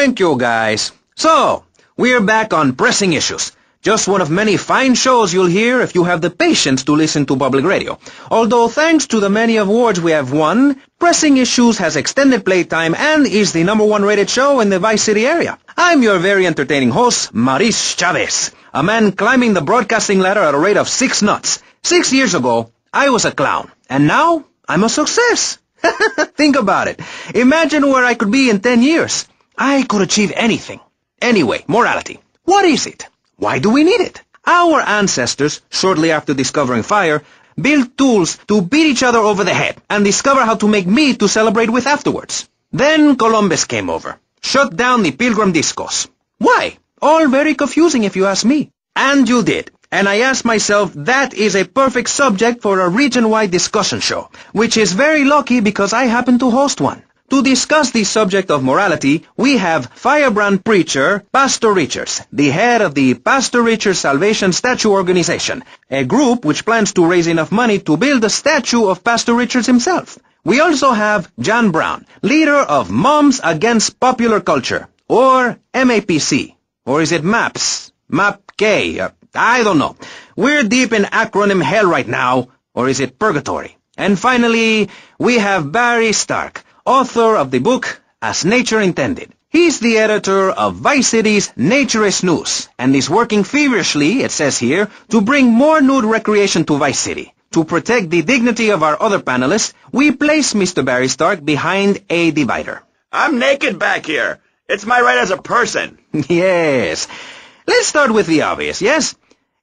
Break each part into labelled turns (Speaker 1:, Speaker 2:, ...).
Speaker 1: Thank you, guys. So, we're back on Pressing Issues. Just one of many fine shows you'll hear if you have the patience to listen to public radio. Although thanks to the many awards we have won, Pressing Issues has extended playtime and is the #1 rated show in the Vice City area. I'm your very entertaining host, Maurice Chavez, a man climbing the broadcasting ladder at a rate of 6 knots. 6 years ago, I was a clown, and now I'm a success. Think about it. Imagine where I could be in 10 years. I could achieve anything. Anyway, morality. What is it? Why do we need it? Our ancestors, shortly after discovering fire, built tools to beat each other over the head and discover how to make meat to celebrate with afterwards. Then Columbus came over, shut down the Pilgrim discos. Why? All very confusing if you ask me. And you did. And I asked myself, that is a perfect subject for a region-wide discussion show, which is very lucky because I happen to host one. To discuss the subject of morality, we have firebrand preacher Pastor Richards, the head of the Pastor Richards Salvation Statue Organization, a group which plans to raise enough money to build a statue of Pastor Richards himself. We also have John Brown, leader of Moms Against Popular Culture, or MAPC. Or is it MAPS? MAPK? I don't know. We're deep in acronym hell right now, or is it purgatory? And finally, we have Barry Stark, author of the book As Nature Intended. He's the editor of Vice City's Naturist News, and is working feverishly, it says here, to bring more nude recreation to Vice City. To protect the dignity of our other panelists, we place Mr. Barry Stark behind a divider.
Speaker 2: I'm naked back here. It's my right as a person.
Speaker 1: Yes. Let's start with the obvious, yes?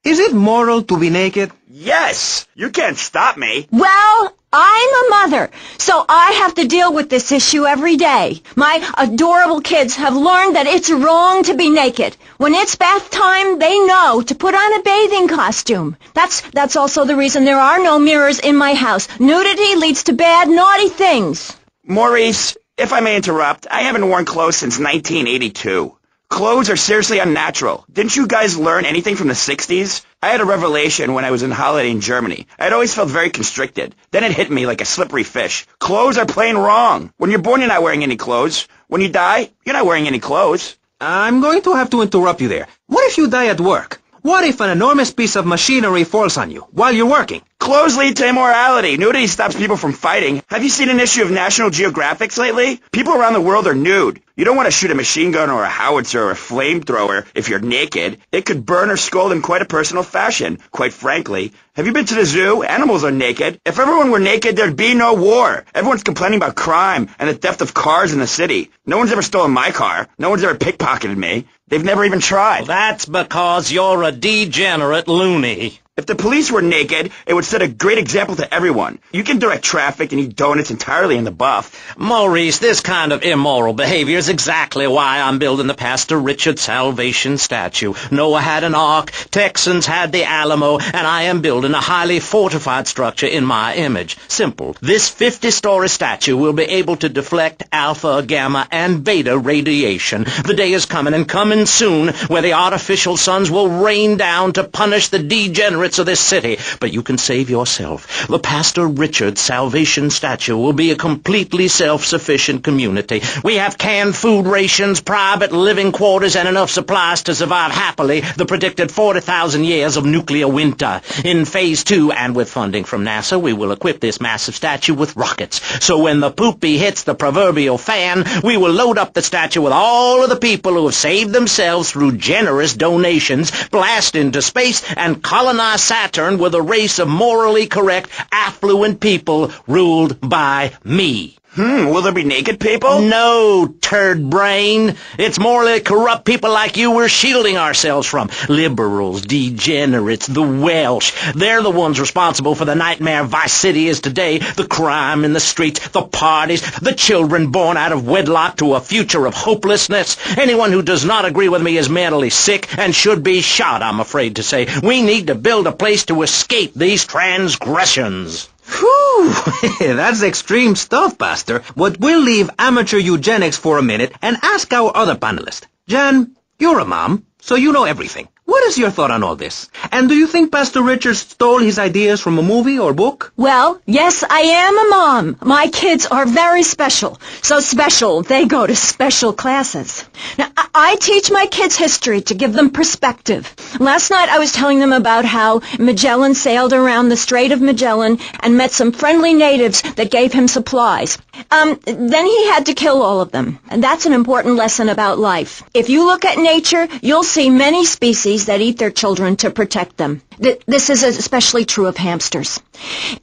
Speaker 1: Is it moral to be naked?
Speaker 2: Yes! You can't stop me.
Speaker 3: Well, I'm a mother, so I have to deal with this issue every day. My adorable kids have learned that it's wrong to be naked. When it's bath time, they know to put on a bathing costume. That's also the reason there are no mirrors in my house. Nudity leads to bad, naughty things.
Speaker 2: Maurice, if I may interrupt, I haven't worn clothes since 1982. Clothes are seriously unnatural. Didn't you guys learn anything from the 60s? I had a revelation when I was on holiday in Germany. I'd always felt very constricted. Then it hit me like a slippery fish. Clothes are plain wrong. When you're born, you're not wearing any clothes. When you die, you're not wearing any clothes.
Speaker 1: I'm going to have to interrupt you there. What if you die at work? What if an enormous piece of machinery falls on you while you're working?
Speaker 2: Clothes lead to immorality. Nudity stops people from fighting. Have you seen an issue of National Geographic lately? People around the world are nude. You don't want to shoot a machine gun or a howitzer or a flamethrower if you're naked. It could burn or scald in quite a personal fashion, quite frankly. Have you been to the zoo? Animals are naked. If everyone were naked, there'd be no war. Everyone's complaining about crime and the theft of cars in the city. No one's ever stolen my car. No one's ever pickpocketed me. They've never even tried.
Speaker 4: That's because you're a degenerate loony.
Speaker 2: If the police were naked, it would set a great example to everyone. You can direct traffic and eat donuts entirely in the buff.
Speaker 4: Maurice, this kind of immoral behavior is exactly why I'm building the Pastor Richard Salvation statue. Noah had an ark, Texans had the Alamo, and I am building a highly fortified structure in my image. Simple. This 50-story statue will be able to deflect alpha, gamma, and beta radiation. The day is coming, and coming soon, where the artificial suns will rain down to punish the degenerates of this city. But you can save yourself. The Pastor Richard Salvation statue will be a completely self-sufficient community. We have canned food rations, private living quarters, and enough supplies to survive happily the predicted 40,000 years of nuclear winter. In Phase 2, and with funding from NASA, we will equip this massive statue with rockets. So when the poopy hits the proverbial fan, we will load up the statue with all of the people who have saved themselves through generous donations, blast into space, and colonize Saturn with a race of morally correct, affluent people ruled by me.
Speaker 2: Will there be naked people?
Speaker 4: No, turd brain. It's morally corrupt people like you we're shielding ourselves from. Liberals, degenerates, the Welsh. They're the ones responsible for the nightmare Vice City is today. The crime in the streets, the parties, the children born out of wedlock to a future of hopelessness. Anyone who does not agree with me is mentally sick and should be shot, I'm afraid to say. We need to build a place to escape these transgressions.
Speaker 1: Whew, that's extreme stuff, Pastor. But we'll leave amateur eugenics for a minute and ask our other panelist. Jan, you're a mom, so you know everything. What is your thought on all this? And do you think Pastor Richard stole his ideas from a movie or book?
Speaker 3: Well, yes, I am a mom. My kids are very special. So special, they go to special classes. Now, I teach my kids history to give them perspective. Last night I was telling them about how Magellan sailed around the Strait of Magellan and met some friendly natives that gave him supplies. Then he had to kill all of them. And that's an important lesson about life. If you look at nature, you'll see many species that eat their children to protect them. This is especially true of hamsters.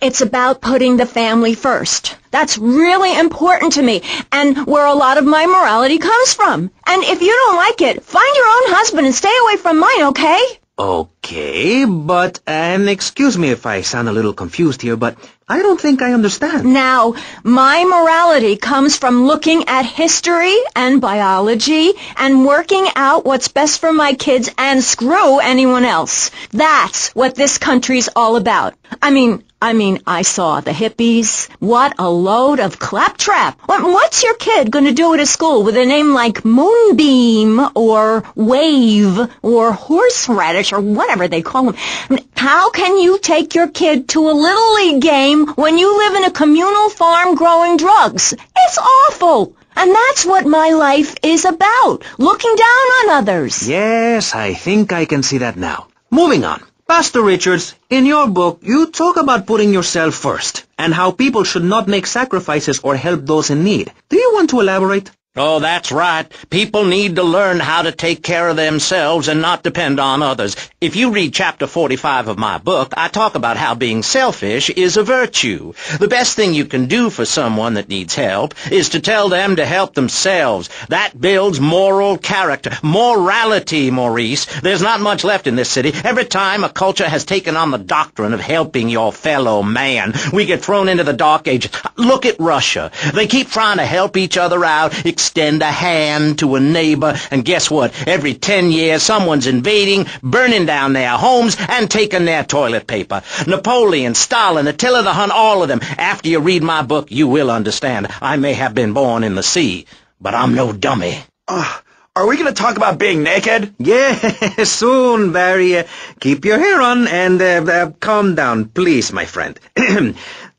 Speaker 3: It's about putting the family first. That's really important to me, and where a lot of my morality comes from. And if you don't like it, find your own husband and stay away from mine, okay?
Speaker 1: Okay, but, and excuse me if I sound a little confused here, but I don't think I understand.
Speaker 3: Now, my morality comes from looking at history and biology and working out what's best for my kids and screw anyone else. That's what this country's all about. I mean, I saw the hippies. What a load of claptrap. What's your kid going to do at a school with a name like Moonbeam or Wave or Horseradish or whatever they call them? How can you take your kid to a Little League game when you live in a communal farm growing drugs? It's awful. And that's what my life is about, looking down on others.
Speaker 1: Yes, I think I can see that now. Moving on. Pastor Richards, in your book, you talk about putting yourself first and how people should not make sacrifices or help those in need. Do you want to elaborate?
Speaker 4: Oh, that's right. People need to learn how to take care of themselves and not depend on others. If you read chapter 45 of my book, I talk about how being selfish is a virtue. The best thing you can do for someone that needs help is to tell them to help themselves. That builds moral character. Morality, Maurice. There's not much left in this city. Every time a culture has taken on the doctrine of helping your fellow man, we get thrown into the dark ages. Look at Russia. They keep trying to help each other out, extend a hand to a neighbor, and guess what? Every 10 years, someone's invading, burning down their homes, and taking their toilet paper. Napoleon, Stalin, Attila the Hun, all of them. After you read my book, you will understand. I may have been born in the sea, but I'm no dummy.
Speaker 2: Are we going to talk about being naked?
Speaker 1: Yeah, soon, Barry. Keep your hair on and calm down, please, my friend.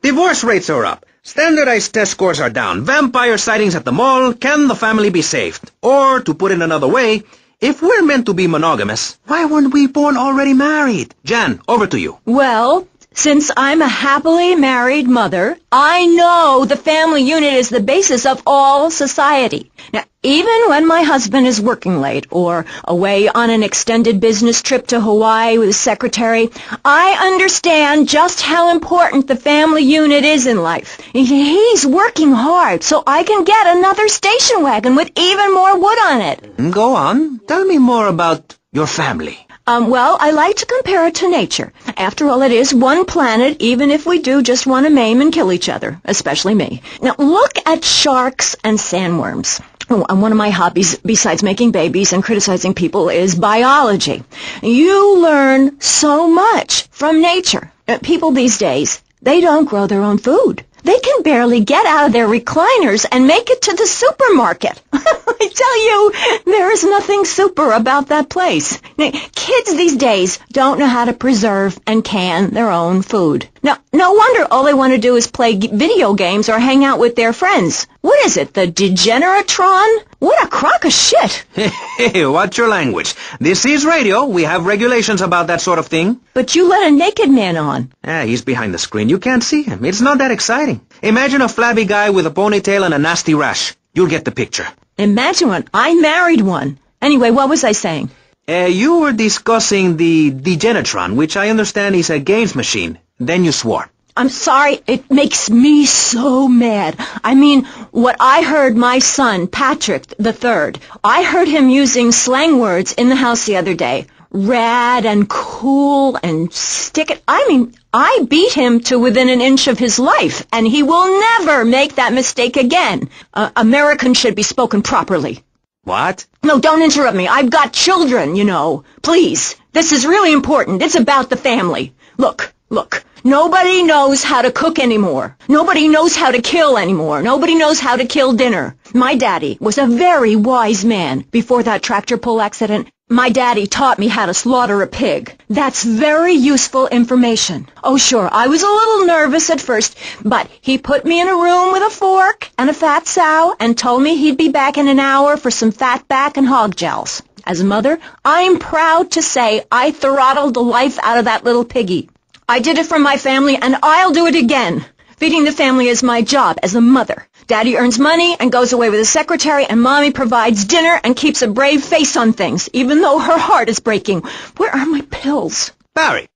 Speaker 1: Divorce rates are up. Standardized test scores are down. Vampire sightings at the mall. Can the family be saved? Or, to put it another way, if we're meant to be monogamous, why weren't we born already married? Jan, over to you.
Speaker 3: Well, since I'm a happily married mother, I know the family unit is the basis of all society. Now, even when my husband is working late or away on an extended business trip to Hawaii with his secretary, I understand just how important the family unit is in life. He's working hard so I can get another station wagon with even more wood on it.
Speaker 1: Go on. Tell me more about your family.
Speaker 3: Well, I like to compare it to nature. After all, it is one planet, even if we do just want to maim and kill each other, especially me. Now, look at sharks and sandworms. One of my hobbies, besides making babies and criticizing people, is biology. You learn so much from nature. People these days, they don't grow their own food. They can barely get out of their recliners and make it to the supermarket. I tell you, there is nothing super about that place. Now, kids these days don't know how to preserve and can their own food. Now, no wonder all they want to do is play video games or hang out with their friends. What is it, the Degeneratron? What a crock of shit.
Speaker 1: Hey, watch your language. This is radio. We have regulations about that sort of thing.
Speaker 3: But you let a naked man on.
Speaker 1: He's behind the screen. You can't see him. It's not that exciting. Imagine a flabby guy with a ponytail and a nasty rash. You'll get the picture.
Speaker 3: Imagine one. I married one. Anyway, what was I saying?
Speaker 1: You were discussing the Degenetron, which I understand is a games machine. Then you swore.
Speaker 3: I'm sorry, it makes me so mad. I mean, what I heard my son, Patrick III, I heard him using slang words in the house the other day. Rad and cool and stick it. I mean, I beat him to within an inch of his life, and he will never make that mistake again. Americans should be spoken properly.
Speaker 1: What?
Speaker 3: No, don't interrupt me. I've got children, you know. Please. This is really important. It's about the family. Look. Nobody knows how to cook anymore. Nobody knows how to kill anymore. Nobody knows how to kill dinner. My daddy was a very wise man before that tractor pull accident. My daddy taught me how to slaughter a pig. That's very useful information. Oh, sure, I was a little nervous at first, but he put me in a room with a fork and a fat sow and told me he'd be back in an hour for some fat back and hog gels. As a mother, I'm proud to say I throttled the life out of that little piggy. I did it for my family, and I'll do it again. Feeding the family is my job as a mother. Daddy earns money and goes away with his secretary, and Mommy provides dinner and keeps a brave face on things, even though her heart is breaking. Where are my pills?
Speaker 1: Barry,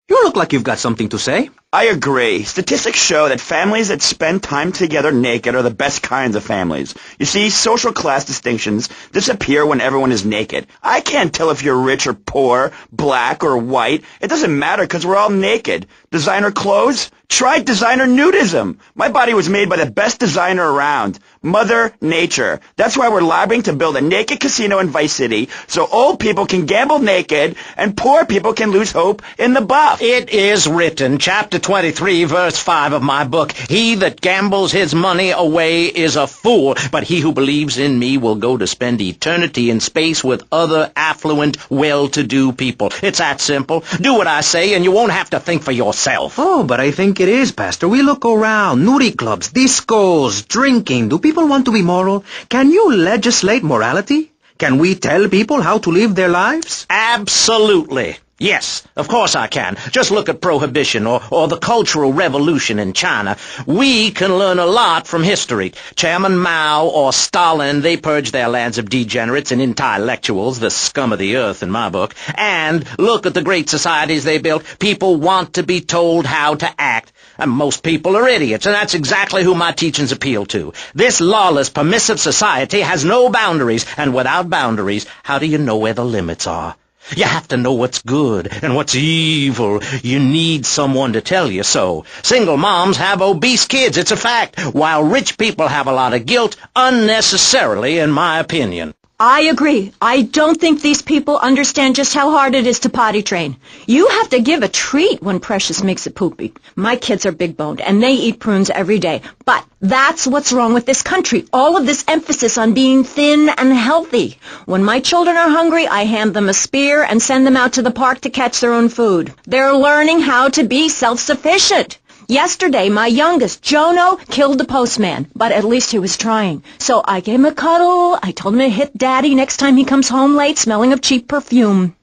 Speaker 1: you look like you've got something to say.
Speaker 2: I agree. Statistics show that families that spend time together naked are the best kinds of families. You see, social class distinctions disappear when everyone is naked. I can't tell if you're rich or poor, black or white. It doesn't matter because we're all naked. Designer clothes? Try designer nudism. My body was made by the best designer around, Mother Nature. That's why we're lobbying to build a naked casino in Vice City so old people can gamble naked and poor people can lose hope in the buff.
Speaker 4: It is written, chapter 23, verse 5 of my book, "He that gambles his money away is a fool, but he who believes in me will go to spend eternity in space with other affluent, well-to-do people." It's that simple. Do what I say, and you won't have to think for yourself.
Speaker 1: Oh, but I think it is, Pastor. We look around. Nudie clubs, discos, drinking. Do people want to be moral? Can you legislate morality? Can we tell people how to live their lives?
Speaker 4: Absolutely. Yes, of course I can. Just look at Prohibition or the Cultural Revolution in China. We can learn a lot from history. Chairman Mao or Stalin, they purged their lands of degenerates and intellectuals, the scum of the earth in my book. And look at the great societies they built. People want to be told how to act. And most people are idiots, and that's exactly who my teachings appeal to. This lawless, permissive society has no boundaries, and without boundaries, how do you know where the limits are? You have to know what's good and what's evil. You need someone to tell you so. Single moms have obese kids, it's a fact, while rich people have a lot of guilt, unnecessarily, in my opinion.
Speaker 3: I agree. I don't think these people understand just how hard it is to potty train. You have to give a treat when Precious makes a poopy. My kids are big-boned, and they eat prunes every day. But that's what's wrong with this country. All of this emphasis on being thin and healthy. When my children are hungry, I hand them a spear and send them out to the park to catch their own food. They're learning how to be self-sufficient. Yesterday, my youngest, Jono, killed the postman, but at least he was trying. So I gave him a cuddle. I told him to hit Daddy next time he comes home late, smelling of cheap perfume.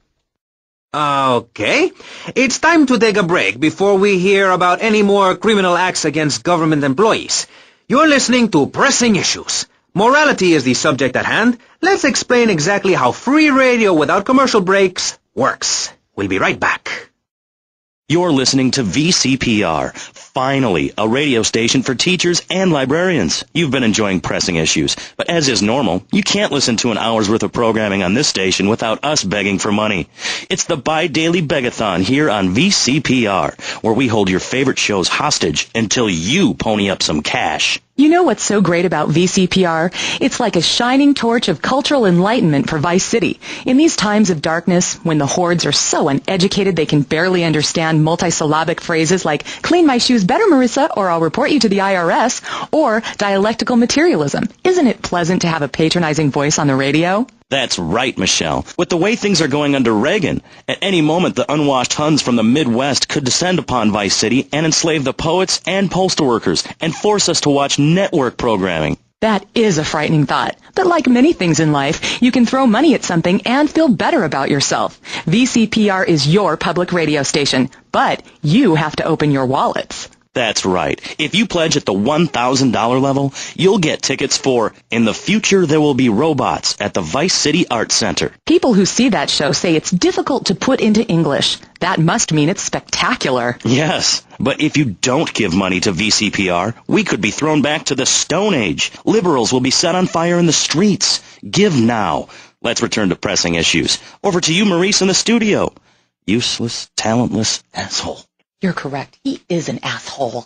Speaker 1: Okay, it's time to take a break before we hear about any more criminal acts against government employees. You're listening to Pressing Issues. Morality is the subject at hand. Let's explain exactly how free radio without commercial breaks works. We'll be right back.
Speaker 5: You're listening to VCPR, finally, a radio station for teachers and librarians. You've been enjoying Pressing Issues, but as is normal, you can't listen to an hour's worth of programming on this station without us begging for money. It's the bi-daily begathon here on VCPR, where we hold your favorite shows hostage until you pony up some cash.
Speaker 6: You know what's so great about VCPR? It's like a shining torch of cultural enlightenment for Vice City. In these times of darkness, when the hordes are so uneducated they can barely understand multisyllabic phrases like, "Clean my shoes better, Marissa," or "I'll report you to the IRS," or dialectical materialism. Isn't it pleasant to have a patronizing voice on the radio?
Speaker 5: That's right, Michelle. With the way things are going under Reagan, at any moment the unwashed Huns from the Midwest could descend upon Vice City and enslave the poets and postal workers and force us to watch network programming.
Speaker 6: That is a frightening thought. But like many things in life, you can throw money at something and feel better about yourself. VCPR is your public radio station, but you have to open your wallets.
Speaker 5: That's right. If you pledge at the $1,000 level, you'll get tickets for In the Future There Will Be Robots at the Vice City Arts Center.
Speaker 6: People who see that show say it's difficult to put into English. That must mean it's spectacular.
Speaker 5: Yes, but if you don't give money to VCPR, we could be thrown back to the Stone Age. Liberals will be set on fire in the streets. Give now. Let's return to Pressing Issues. Over to you, Maurice, in the studio. Useless, talentless asshole.
Speaker 6: You're correct. He is an asshole.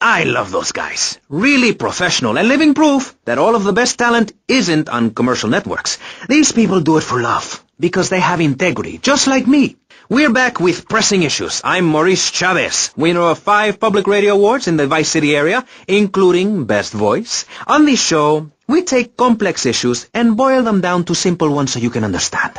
Speaker 1: I love those guys. Really professional and living proof that all of the best talent isn't on commercial networks. These people do it for love, because they have integrity, just like me. We're back with Pressing Issues. I'm Maurice Chavez, winner of 5 public radio awards in the Vice City area, including Best Voice. On this show, we take complex issues and boil them down to simple ones so you can understand.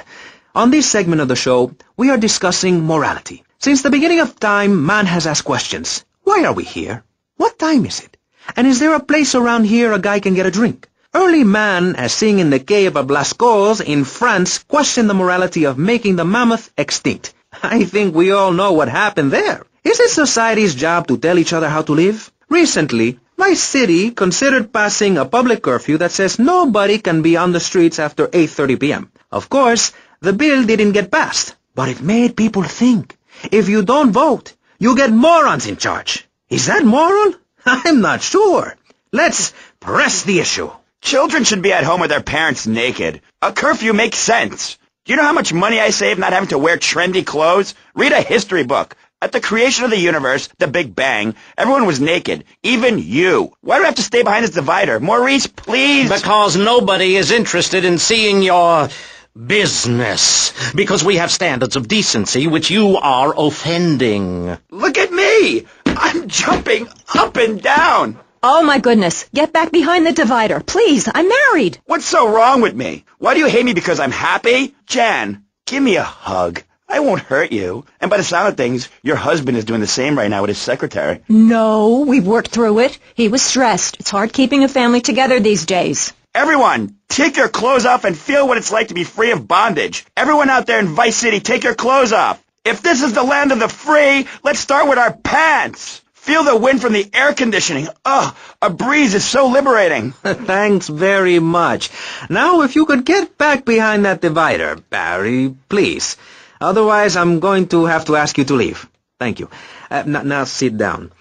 Speaker 1: On this segment of the show, we are discussing morality. Since the beginning of time, man has asked questions. Why are we here? What time is it? And is there a place around here a guy can get a drink? Early man, as seen in the cave of Lascaux in France, questioned the morality of making the mammoth extinct. I think we all know what happened there. Is it society's job to tell each other how to live? Recently, my city considered passing a public curfew that says nobody can be on the streets after 8:30 p.m. Of course, the bill didn't get passed, but it made people think. If you don't vote, you get morons in charge. Is that moral? I'm not sure. Let's press the issue.
Speaker 2: Children should be at home with their parents naked. A curfew makes sense. Do you know how much money I save not having to wear trendy clothes? Read a history book. At the creation of the universe, the Big Bang, everyone was naked. Even you. Why do I have to stay behind this divider? Maurice, please.
Speaker 4: Because nobody is interested in seeing your business. Because we have standards of decency which you are offending.
Speaker 2: Look at me. I'm jumping up and down.
Speaker 3: Oh, my goodness. Get back behind the divider. Please, I'm married.
Speaker 2: What's so wrong with me? Why do you hate me because I'm happy? Jan, give me a hug. I won't hurt you. And by the sound of things, your husband is doing the same right now with his secretary.
Speaker 3: No, we've worked through it. He was stressed. It's hard keeping a family together these days.
Speaker 2: Everyone, take your clothes off and feel what it's like to be free of bondage. Everyone out there in Vice City, take your clothes off. If this is the land of the free, let's start with our pants. Feel the wind from the air conditioning. Ugh, a breeze is so liberating.
Speaker 1: Thanks very much. Now, if you could get back behind that divider, Barry, please. Otherwise, I'm going to have to ask you to leave. Thank you. Now sit down.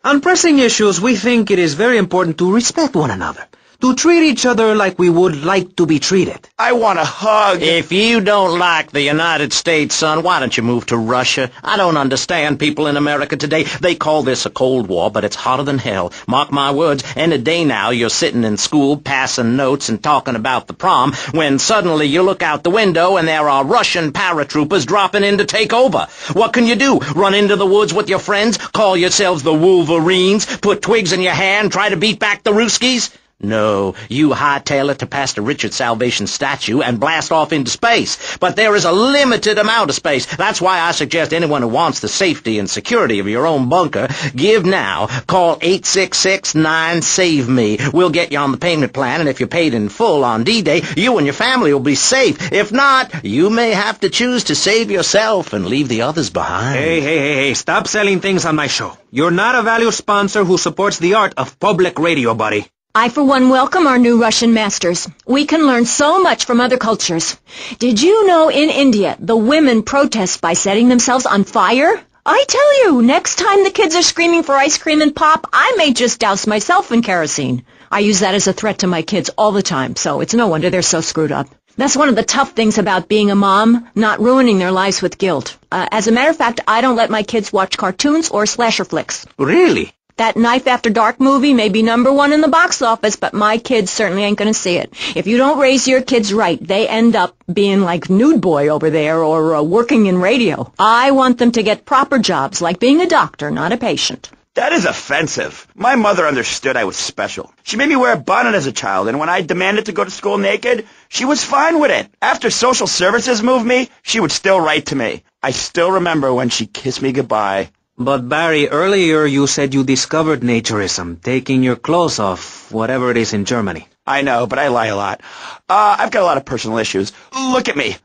Speaker 1: On pressing issues, we think it is very important to respect one another, to treat each other like we would like to be treated.
Speaker 2: I want a hug.
Speaker 4: If you don't like the United States, son, why don't you move to Russia? I don't understand people in America today. They call this a Cold War, but it's hotter than hell. Mark my words, any day now you're sitting in school passing notes and talking about the prom, when suddenly you look out the window and there are Russian paratroopers dropping in to take over. What can you do? Run into the woods with your friends? Call yourselves the Wolverines? Put twigs in your hair and try to beat back the Ruskies? No, you hightail it to Pastor Richard's Salvation statue and blast off into space. But there is a limited amount of space. That's why I suggest anyone who wants the safety and security of your own bunker, give now. Call 866-9-SAVE-ME. We'll get you on the payment plan, and if you're paid in full on D-Day, you and your family will be safe. If not, you may have to choose to save yourself and leave the others behind.
Speaker 1: Hey, stop selling things on my show. You're not a valued sponsor who supports the art of public radio, buddy.
Speaker 3: I, for one, welcome our new Russian masters. We can learn so much from other cultures. Did you know in India the women protest by setting themselves on fire? I tell you, next time the kids are screaming for ice cream and pop, I may just douse myself in kerosene. I use that as a threat to my kids all the time, so it's no wonder they're so screwed up. That's one of the tough things about being a mom, not ruining their lives with guilt. As a matter of fact, I don't let my kids watch cartoons or slasher flicks.
Speaker 1: Really?
Speaker 3: That Knife After Dark movie may be #1 in the box office, but my kids certainly ain't going to see it. If you don't raise your kids right, they end up being like Nude Boy over there or working in radio. I want them to get proper jobs, like being a doctor, not a patient.
Speaker 2: That is offensive. My mother understood I was special. She made me wear a bonnet as a child, and when I demanded to go to school naked, she was fine with it. After social services moved me, she would still write to me. I still remember when she kissed me goodbye.
Speaker 1: But Barry, earlier you said you discovered naturism, taking your clothes off, whatever it is in Germany.
Speaker 2: I know, but I lie a lot. I've got a lot of personal issues. Look at me.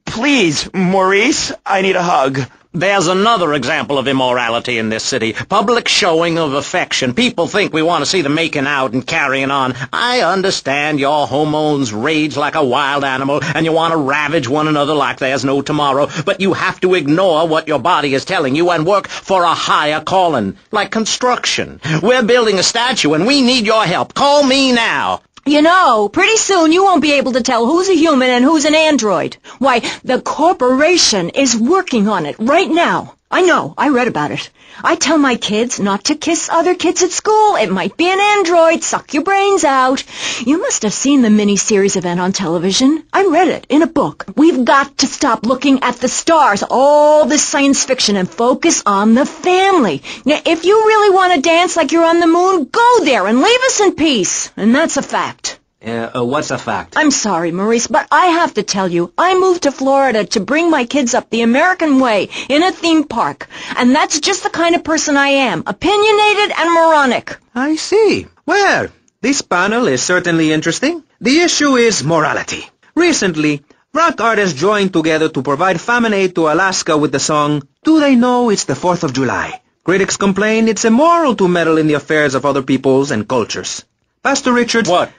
Speaker 2: Please, Maurice, I need a hug.
Speaker 4: There's another example of immorality in this city. Public showing of affection. People think we want to see them making out and carrying on. I understand your hormones rage like a wild animal, and you want to ravage one another like there's no tomorrow, but you have to ignore what your body is telling you and work for a higher calling, like construction. We're building a statue, and we need your help. Call me now.
Speaker 3: You know, pretty soon you won't be able to tell who's a human and who's an android. Why, the corporation is working on it right now. I know, I read about it. I tell my kids not to kiss other kids at school. It might be an android. Suck your brains out. You must have seen the mini-series event on television. I read it in a book. We've got to stop looking at the stars, all this science fiction, and focus on the family. Now, if you really want to dance like you're on the moon, go there and leave us in peace. And that's a fact.
Speaker 1: What's a fact?
Speaker 3: I'm sorry, Maurice, but I have to tell you, I moved to Florida to bring my kids up the American way in a theme park. And that's just the kind of person I am, opinionated and moronic.
Speaker 1: I see. Well, this panel is certainly interesting. The issue is morality. Recently, rock artists joined together to provide famine aid to Alaska with the song, Do They Know It's the 4th of July? Critics complain it's immoral to meddle in the affairs of other peoples and cultures. Pastor Richards...
Speaker 4: What?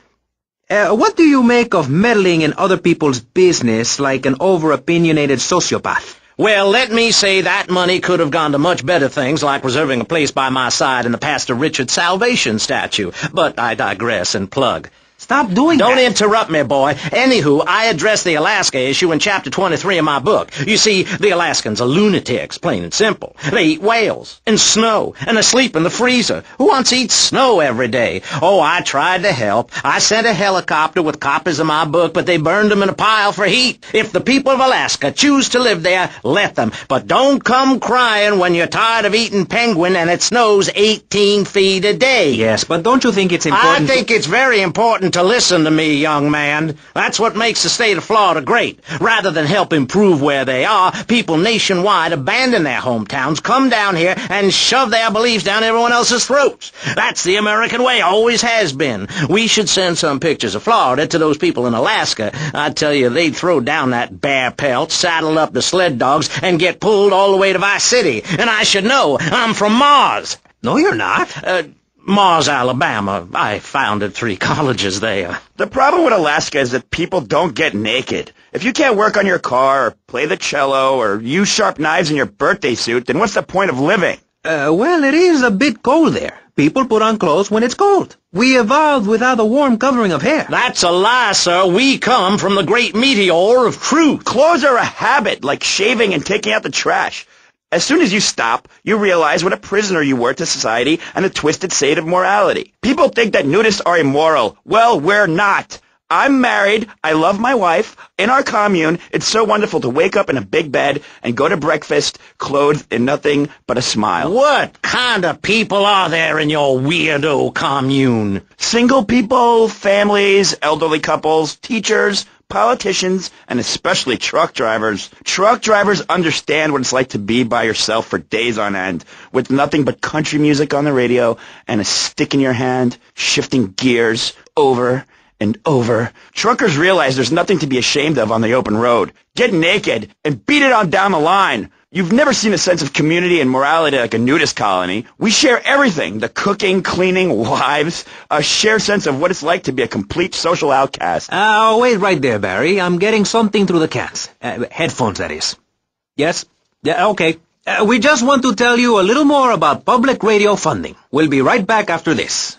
Speaker 1: What do you make of meddling in other people's business like an over-opinionated sociopath?
Speaker 4: Well, let me say that money could have gone to much better things, like reserving a place by my side in the Pastor Richard Salvation statue. But I digress and plug.
Speaker 1: Stop doing that.
Speaker 4: Don't interrupt me, boy. Anywho, I addressed the Alaska issue in Chapter 23 of my book. You see, the Alaskans are lunatics, plain and simple. They eat whales and snow and they sleep in the freezer. Who wants to eat snow every day? Oh, I tried to help. I sent a helicopter with copies of my book, but they burned them in a pile for heat. If the people of Alaska choose to live there, let them. But don't come crying when you're tired of eating penguin and it snows 18 feet a day.
Speaker 1: Yes, but don't you think it's important...
Speaker 4: I think it's very important to listen to me, young man. That's what makes the state of Florida great. Rather than help improve where they are, people nationwide abandon their hometowns, come down here, and shove their beliefs down everyone else's throats. That's the American way, always has been. We should send some pictures of Florida to those people in Alaska. I tell you, they'd throw down that bear pelt, saddle up the sled dogs, and get pulled all the way to Vice City. And I should know, I'm from Mars.
Speaker 1: No, you're not.
Speaker 4: Mars, Alabama. I founded 3 colleges there.
Speaker 2: The problem with Alaska is that people don't get naked. If you can't work on your car, or play the cello, or use sharp knives in your birthday suit, then what's the point of living?
Speaker 1: Well, it is a bit cold there. People put on clothes when it's cold. We evolved without a warm covering of hair.
Speaker 4: That's a lie, sir. We come from the great meteor of truth.
Speaker 2: Clothes are a habit, like shaving and taking out the trash. As soon as you stop, you realize what a prisoner you were to society and the twisted state of morality. People think that nudists are immoral. Well, we're not. I'm married. I love my wife. In our commune, it's so wonderful to wake up in a big bed and go to breakfast clothed in nothing but a smile.
Speaker 4: What kind of people are there in your weirdo commune?
Speaker 2: Single people, families, elderly couples, teachers, politicians, and especially truck drivers. Truck drivers understand what it's like to be by yourself for days on end, with nothing but country music on the radio and a stick in your hand, shifting gears over and over. Truckers realize there's nothing to be ashamed of on the open road. Get naked and beat it on down the line. You've never seen a sense of community and morality like a nudist colony. We share everything, the cooking, cleaning, wives, a shared sense of what it's like to be a complete social outcast.
Speaker 1: Wait right there, Barry. I'm getting something through the cans. Headphones, that is. Yes? Yeah, okay. We just want to tell you a little more about public radio funding. We'll be right back after this.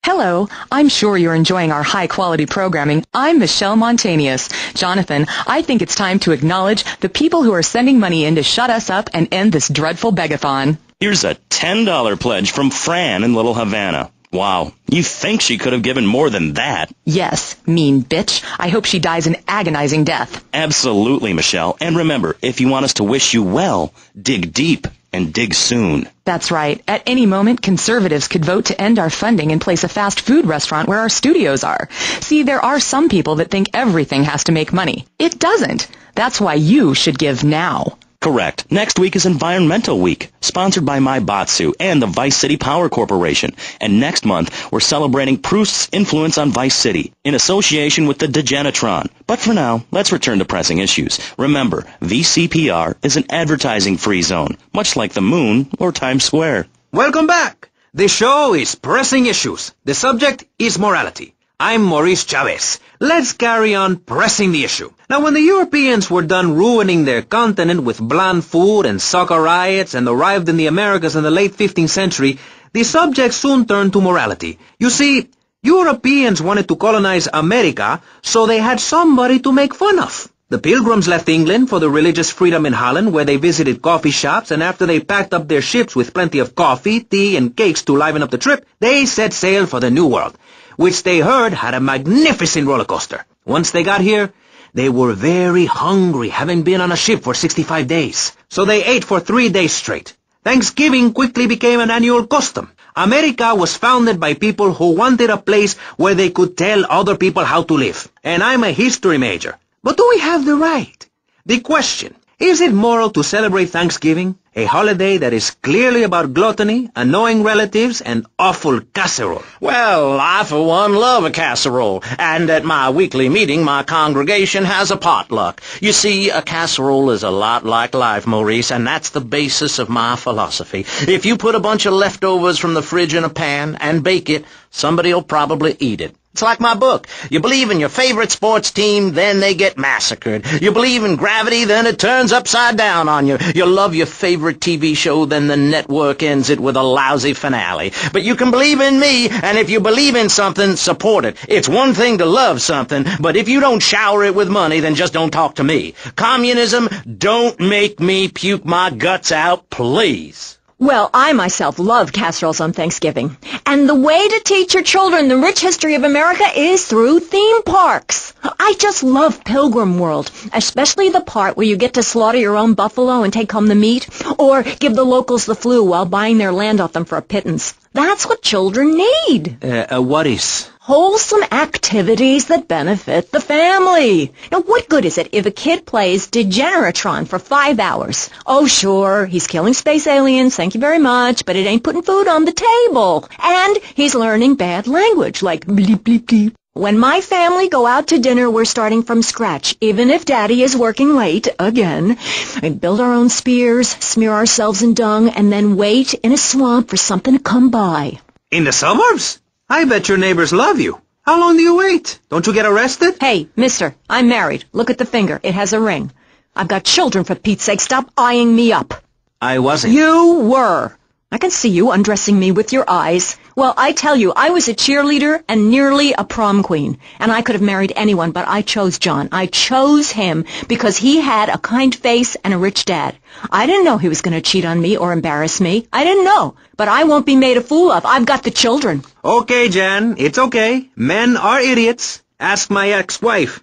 Speaker 6: Hello, I'm sure you're enjoying our high-quality programming. I'm Michelle Montanius. Jonathan, I think it's time to acknowledge the people who are sending money in to shut us up and end this dreadful begathon.
Speaker 5: Here's a $10 pledge from Fran in Little Havana. Wow, you think she could have given more than that?
Speaker 6: Yes, mean bitch. I hope she dies an agonizing death.
Speaker 5: Absolutely, Michelle. And remember, if you want us to wish you well, dig deep and dig soon.
Speaker 6: That's right. At any moment, conservatives could vote to end our funding and place a fast food restaurant where our studios are. See, there are some people that think everything has to make money. It doesn't. That's why you should give now.
Speaker 5: Correct. Next week is Environmental Week, sponsored by My Batsu and the Vice City Power Corporation. And next month, we're celebrating Proust's influence on Vice City in association with the Degenitron. But for now, let's return to pressing issues. Remember, VCPR is an advertising-free zone, much like the moon or Times Square.
Speaker 1: Welcome back. The show is Pressing Issues. The subject is morality. I'm Maurice Chavez. Let's carry on pressing the issue. Now, when the Europeans were done ruining their continent with bland food and soccer riots and arrived in the Americas in the late 15th century, the subject soon turned to morality. You see, Europeans wanted to colonize America, so they had somebody to make fun of. The Pilgrims left England for the religious freedom in Holland, where they visited coffee shops, and after they packed up their ships with plenty of coffee, tea, and cakes to liven up the trip, they set sail for the New World, which they heard had a magnificent roller coaster. Once they got here, they were very hungry, having been on a ship for 65 days. So they ate for 3 days straight. Thanksgiving quickly became an annual custom. America was founded by people who wanted a place where they could tell other people how to live. And I'm a history major. But do we have the right? The question, is it moral to celebrate Thanksgiving, a holiday that is clearly about gluttony, annoying relatives, and awful casserole?
Speaker 4: Well, I for one love a casserole, and at my weekly meeting my congregation has a potluck. You see, a casserole is a lot like life, Maurice, and that's the basis of my philosophy. If you put a bunch of leftovers from the fridge in a pan and bake it, somebody'll probably eat it. It's like my book. You believe in your favorite sports team, then they get massacred. You believe in gravity, then it turns upside down on you. You love your favorite TV show, then the network ends it with a lousy finale. But you can believe in me, and if you believe in something, support it. It's one thing to love something, but if you don't shower it with money, then just don't talk to me. Communism, don't make me puke my guts out, please.
Speaker 3: Well, I myself love casseroles on Thanksgiving. And the way to teach your children the rich history of America is through theme parks. I just love Pilgrim World, especially the part where you get to slaughter your own buffalo and take home the meat, or give the locals the flu while buying their land off them for a pittance. That's what children need.
Speaker 1: What is?
Speaker 3: Wholesome activities that benefit the family. Now, what good is it if a kid plays Degeneratron for 5 hours? Oh, sure, he's killing space aliens, thank you very much, but it ain't putting food on the table. And he's learning bad language, like bleep, bleep, bleep. When my family go out to dinner, we're starting from scratch, even if Daddy is working late, again. We build our own spears, smear ourselves in dung, and then wait in a swamp for something to come by.
Speaker 1: In the suburbs? I bet your neighbors love you. How long do you wait? Don't you get arrested?
Speaker 3: Hey, mister, I'm married. Look at the finger. It has a ring. I've got children, for Pete's sake. Stop eyeing me up.
Speaker 1: I wasn't.
Speaker 3: You were. I can see you undressing me with your eyes. Well, I tell you, I was a cheerleader and nearly a prom queen. And I could have married anyone, but I chose John. I chose him because he had a kind face and a rich dad. I didn't know he was going to cheat on me or embarrass me. I didn't know. But I won't be made a fool of. I've got the children.
Speaker 1: Okay, Jan, it's okay. Men are idiots. Ask my ex-wife.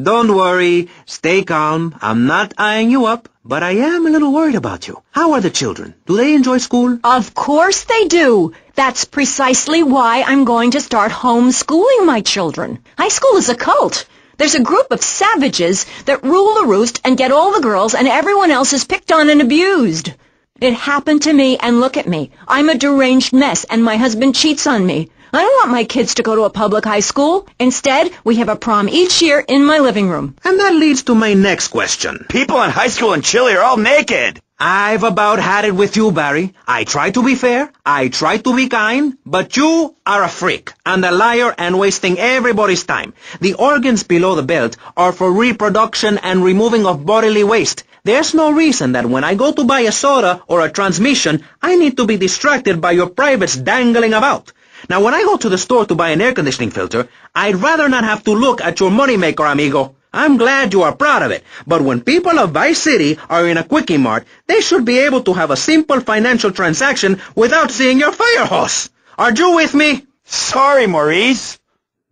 Speaker 1: Don't worry. Stay calm. I'm not eyeing you up, but I am a little worried about you. How are the children? Do they enjoy school?
Speaker 3: Of course they do. That's precisely why I'm going to start homeschooling my children. High school is a cult. There's a group of savages that rule the roost and get all the girls, and everyone else is picked on and abused. It happened to me, and look at me. I'm a deranged mess, and my husband cheats on me. I don't want my kids to go to a public high school. Instead, we have a prom each year in my living room.
Speaker 1: And that leads to my next question.
Speaker 2: People in high school in Chile are all naked.
Speaker 1: I've about had it with you, Barry. I try to be fair, I try to be kind, but you are a freak and a liar and wasting everybody's time. The organs below the belt are for reproduction and removing of bodily waste. There's no reason that when I go to buy a soda or a transmission, I need to be distracted by your privates dangling about. Now, when I go to the store to buy an air conditioning filter, I'd rather not have to look at your moneymaker, amigo. I'm glad you are proud of it, but when people of Vice City are in a Quickie Mart, they should be able to have a simple financial transaction without seeing your fire hose. Are you with me?
Speaker 2: Sorry, Maurice.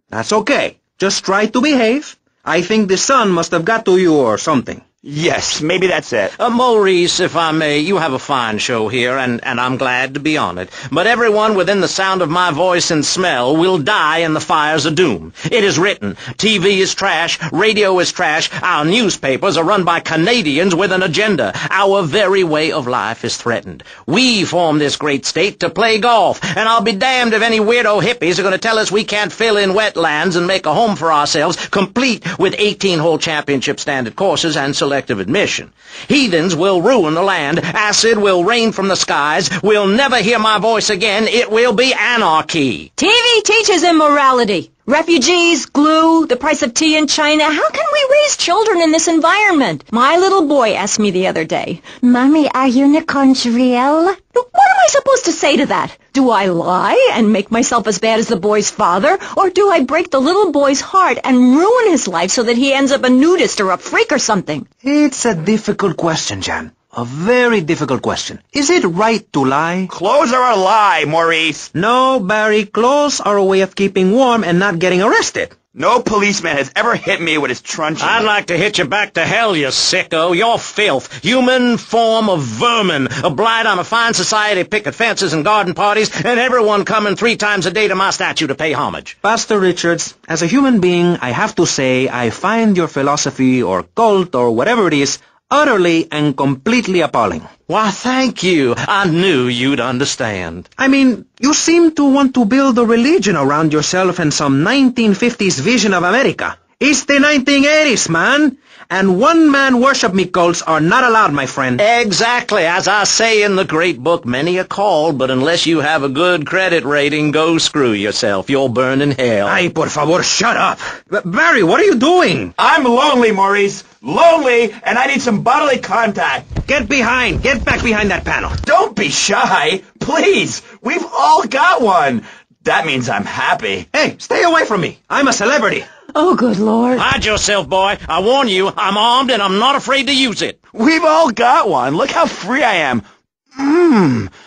Speaker 1: That's okay. Just try to behave. I think the sun must have got to you or something.
Speaker 2: Yes, maybe that's it.
Speaker 4: Maurice, if I may, you have a fine show here, and I'm glad to be on it. But everyone within the sound of my voice and smell will die in the fires of doom. It is written. TV is trash. Radio is trash. Our newspapers are run by Canadians with an agenda. Our very way of life is threatened. We formed this great state to play golf, and I'll be damned if any weirdo hippies are going to tell us we can't fill in wetlands and make a home for ourselves, complete with 18-hole championship standard courses and selective admission. Heathens will ruin the land. Acid will rain from the skies. We'll never hear my voice again. It will be anarchy.
Speaker 3: TV teaches immorality. Refugees, glue, the price of tea in China. How can we raise children in this environment? My little boy asked me the other day, Mommy, are unicorns real? What am I supposed to say to that? Do I lie and make myself as bad as the boy's father? Or do I break the little boy's heart and ruin his life so that he ends up a nudist or a freak or something?
Speaker 1: It's a difficult question, Jan. A very difficult question. Is it right to lie?
Speaker 2: Clothes are a lie, Maurice.
Speaker 1: No, Barry, clothes are a way of keeping warm and not getting arrested.
Speaker 2: No policeman has ever hit me with his truncheon.
Speaker 4: I'd like to hit you back to hell, you sicko. You're filth. Human form of vermin. A blight on a fine society, picket fences and garden parties, and everyone coming 3 times a day to my statue to pay homage.
Speaker 1: Pastor Richards, as a human being, I have to say I find your philosophy or cult or whatever it is utterly and completely appalling.
Speaker 4: Why, thank you. I knew you'd understand.
Speaker 1: I mean, you seem to want to build a religion around yourself and some 1950s vision of America. It's the 1980s, man. And one-man worship me cults are not allowed, my friend.
Speaker 4: Exactly. As I say in the great book, many are called, but unless you have a good credit rating, go screw yourself. You'll burn in hell.
Speaker 1: Ay, por favor, shut up. Barry, what are you doing?
Speaker 2: I'm lonely, Maurice. Lonely, and I need some bodily contact.
Speaker 1: Get back behind that panel.
Speaker 2: Don't be shy. Please. We've all got one. That means I'm happy.
Speaker 1: Hey, stay away from me. I'm a celebrity.
Speaker 3: Oh, good Lord.
Speaker 4: Hide yourself, boy. I warn you, I'm armed and I'm not afraid to use it.
Speaker 2: We've all got one. Look how free I am.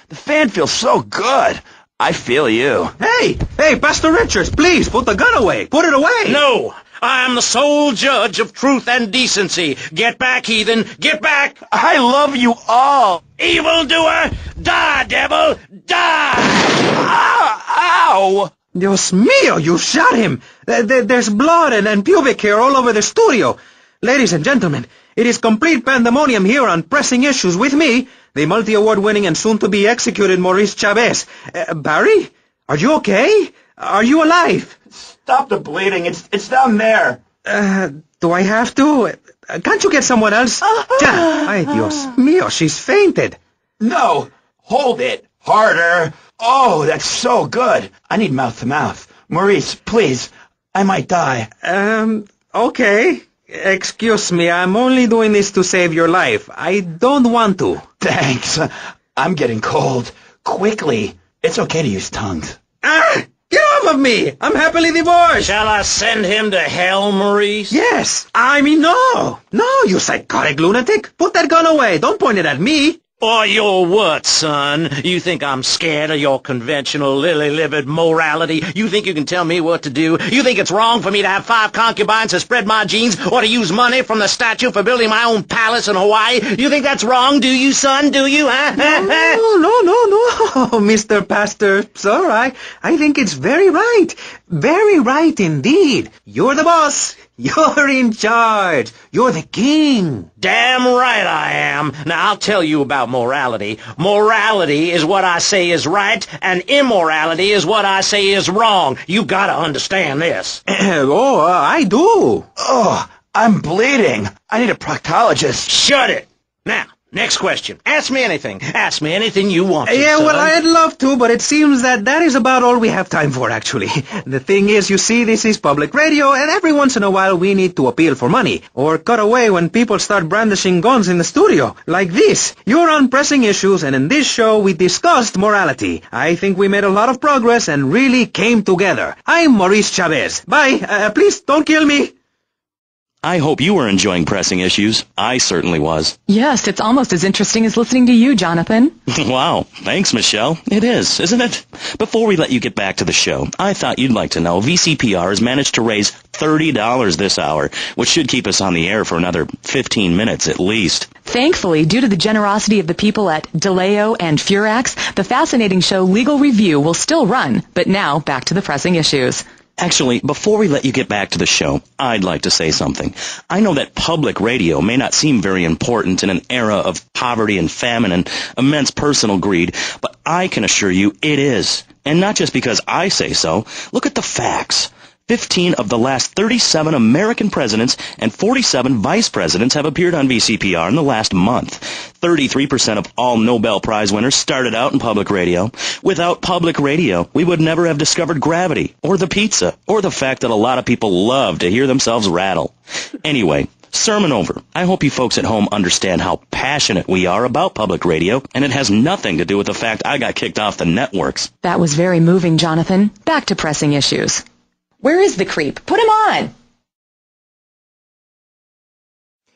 Speaker 2: The fan feels so good. I feel you.
Speaker 1: Hey, Pastor Richards, please, put the gun away. Put it away.
Speaker 4: No, I am the sole judge of truth and decency. Get back, heathen. Get back.
Speaker 2: I love you all.
Speaker 4: Evildoer, die, devil, die.
Speaker 2: Ow!
Speaker 1: Dios mío, you shot him. There's blood and pubic hair all over the studio. Ladies and gentlemen, it is complete pandemonium here on Pressing Issues with me, the multi-award-winning and soon-to-be executed Maurice Chavez. Barry, are you okay? Are you alive?
Speaker 2: Stop the bleeding. It's down there.
Speaker 1: Do I have to? Can't you get someone else? Ay, Dios mío, she's fainted.
Speaker 2: No. Hold it. Harder. Oh, that's so good. I need mouth-to-mouth. Maurice, please. I might die.
Speaker 1: Okay. Excuse me, I'm only doing this to save your life. I don't want to.
Speaker 2: Thanks. I'm getting cold. Quickly. It's okay to use tongues.
Speaker 1: Get off of me! I'm happily divorced!
Speaker 4: Shall I send him to hell, Maurice?
Speaker 1: Yes! I mean, no! No, you psychotic lunatic! Put that gun away! Don't point it at me!
Speaker 4: Or your what, son? You think I'm scared of your conventional lily-livered morality? You think you can tell me what to do? You think it's wrong for me to have 5 concubines to spread my genes or to use money from the statue for building my own palace in Hawaii? You think that's wrong, do you, son? Do you, huh?
Speaker 1: No, Mr. Pastor, sir, I think it's very right. Very right indeed. You're the boss. You're in charge. You're the king.
Speaker 4: Damn right I am. Now, I'll tell you about morality. Morality is what I say is right, and immorality is what I say is wrong. You gotta understand this.
Speaker 1: I do.
Speaker 2: Oh, I'm bleeding. I need a proctologist.
Speaker 4: Shut it. Now, next question. Ask me anything. Ask me anything you want to,
Speaker 1: Yeah,
Speaker 4: son.
Speaker 1: well, I'd love to, but it seems that is about all we have time for, actually. The thing is, you see, this is public radio, and every once in a while we need to appeal for money, or cut away when people start brandishing guns in the studio. Like this. You're on Pressing Issues, and in this show we discussed morality. I think we made a lot of progress and really came together. I'm Maurice Chavez. Bye. Please, don't kill me.
Speaker 5: I hope you were enjoying Pressing Issues. I certainly was.
Speaker 6: Yes, it's almost as interesting as listening to you, Jonathan.
Speaker 5: Wow. Thanks, Michelle. It is, isn't it? Before we let you get back to the show, I thought you'd like to know VCPR has managed to raise $30 this hour, which should keep us on the air for another 15 minutes at least.
Speaker 6: Thankfully, due to the generosity of the people at DeLeo and Furax, the fascinating show Legal Review will still run. But now, back to the Pressing Issues.
Speaker 5: Actually, before we let you get back to the show, I'd like to say something. I know that public radio may not seem very important in an era of poverty and famine and immense personal greed, but I can assure you it is. And not just because I say so. Look at the facts. 15 of the last 37 American presidents and 47 vice presidents have appeared on VCPR in the last month. 33% of all Nobel Prize winners started out in public radio. Without public radio, we would never have discovered gravity, or the pizza, or the fact that a lot of people love to hear themselves rattle. Anyway, sermon over. I hope you folks at home understand how passionate we are about public radio, and it has nothing to do with the fact I got kicked off the networks.
Speaker 6: That was very moving, Jonathan. Back to Pressing Issues. Where is the creep? Put him on!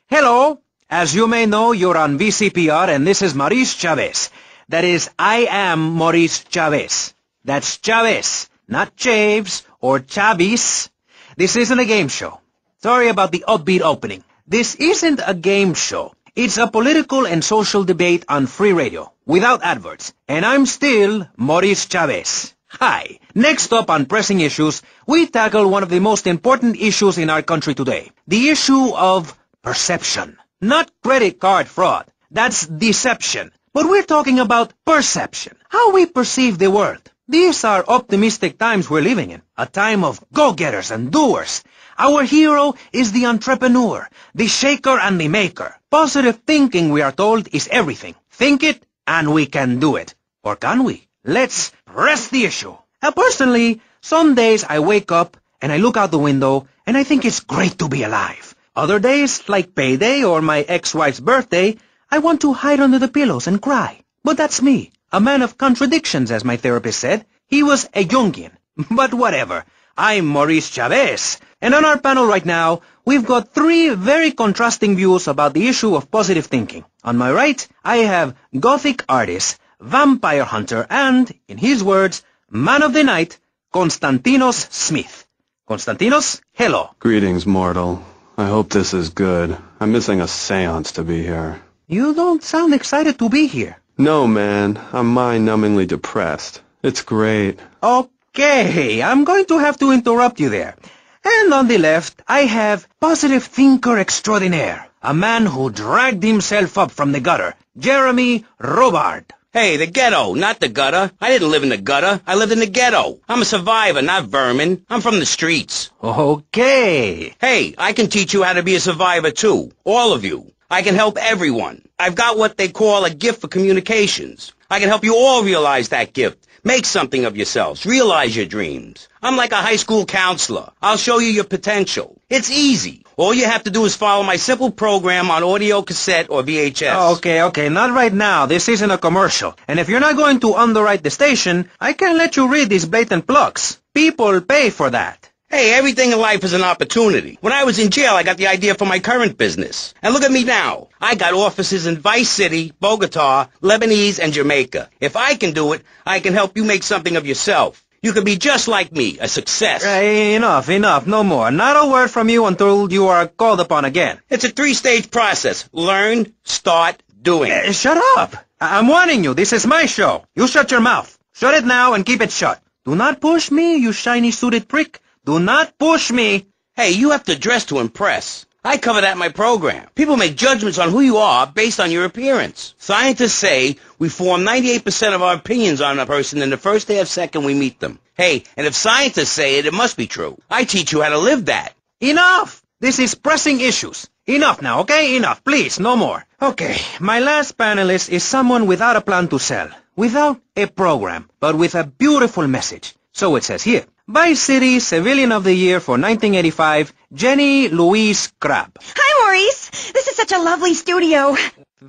Speaker 1: Hello. As you may know, you're on VCPR, and this is Maurice Chavez. That is, I am Maurice Chavez. That's Chavez, not Chaves or Chavis. This isn't a game show. Sorry about the upbeat opening. This isn't a game show. It's a political and social debate on free radio, without adverts. And I'm still Maurice Chavez. Hi. Next up on Pressing Issues, we tackle one of the most important issues in our country today. The issue of perception. Not credit card fraud. That's deception. But we're talking about perception. How we perceive the world. These are optimistic times we're living in. A time of go-getters and doers. Our hero is the entrepreneur, the shaker and the maker. Positive thinking, we are told, is everything. Think it, and we can do it. Or can we? Let's press the issue. Personally, some days I wake up and I look out the window and I think it's great to be alive. Other days, like payday or my ex-wife's birthday, I want to hide under the pillows and cry. But that's me. A man of contradictions, as my therapist said. He was a Jungian. But whatever. I'm Maurice Chavez. And on our panel right now, we've got three very contrasting views about the issue of positive thinking. On my right, I have Gothic artist, vampire hunter, and, in his words, man of the night, Konstantinos Smith. Konstantinos, hello.
Speaker 7: Greetings, mortal. I hope this is good. I'm missing a seance to be here.
Speaker 1: You don't sound excited to be here.
Speaker 7: No, man. I'm mind-numbingly depressed. It's great.
Speaker 1: Okay, I'm going to have to interrupt you there. And on the left, I have positive thinker extraordinaire, a man who dragged himself up from the gutter, Jeremy Robard.
Speaker 2: Hey, the ghetto, not the gutter. I didn't live in the gutter. I lived in the ghetto. I'm a survivor, not vermin. I'm from the streets.
Speaker 1: Okay.
Speaker 2: Hey, I can teach you how to be a survivor, too. All of you. I can help everyone. I've got what they call a gift for communications. I can help you all realize that gift. Make something of yourselves. Realize your dreams. I'm like a high school counselor. I'll show you your potential. It's easy. All you have to do is follow my simple program on audio cassette or VHS.
Speaker 1: Okay, not right now. This isn't a commercial. And if you're not going to underwrite the station, I can't let you read these blatant plugs. People pay for that.
Speaker 2: Hey, everything in life is an opportunity. When I was in jail, I got the idea for my current business. And look at me now. I got offices in Vice City, Bogota, Lebanese, and Jamaica. If I can do it, I can help you make something of yourself. You can be just like me, a success.
Speaker 1: Enough, no more. Not a word from you until you are called upon again.
Speaker 2: It's a 3-stage process. Learn, start, doing.
Speaker 1: Shut up. I'm warning you. This is my show. You shut your mouth. Shut it now and keep it shut. Do not push me, you shiny suited prick. Do not push me.
Speaker 2: Hey, you have to dress to impress. I cover that in my program. People make judgments on who you are based on your appearance. Scientists say we form 98% of our opinions on a person in the first day of second we meet them. Hey, and if scientists say it, it must be true. I teach you how to live that.
Speaker 1: Enough! This is Pressing Issues. Enough now, okay? Enough. Please, no more. Okay, my last panelist is someone without a plan to sell, without a program, but with a beautiful message. So it says here. Vice City Civilian of the Year for 1985, Jenny Louise Crabb.
Speaker 8: Hi, Maurice. This is such a lovely studio.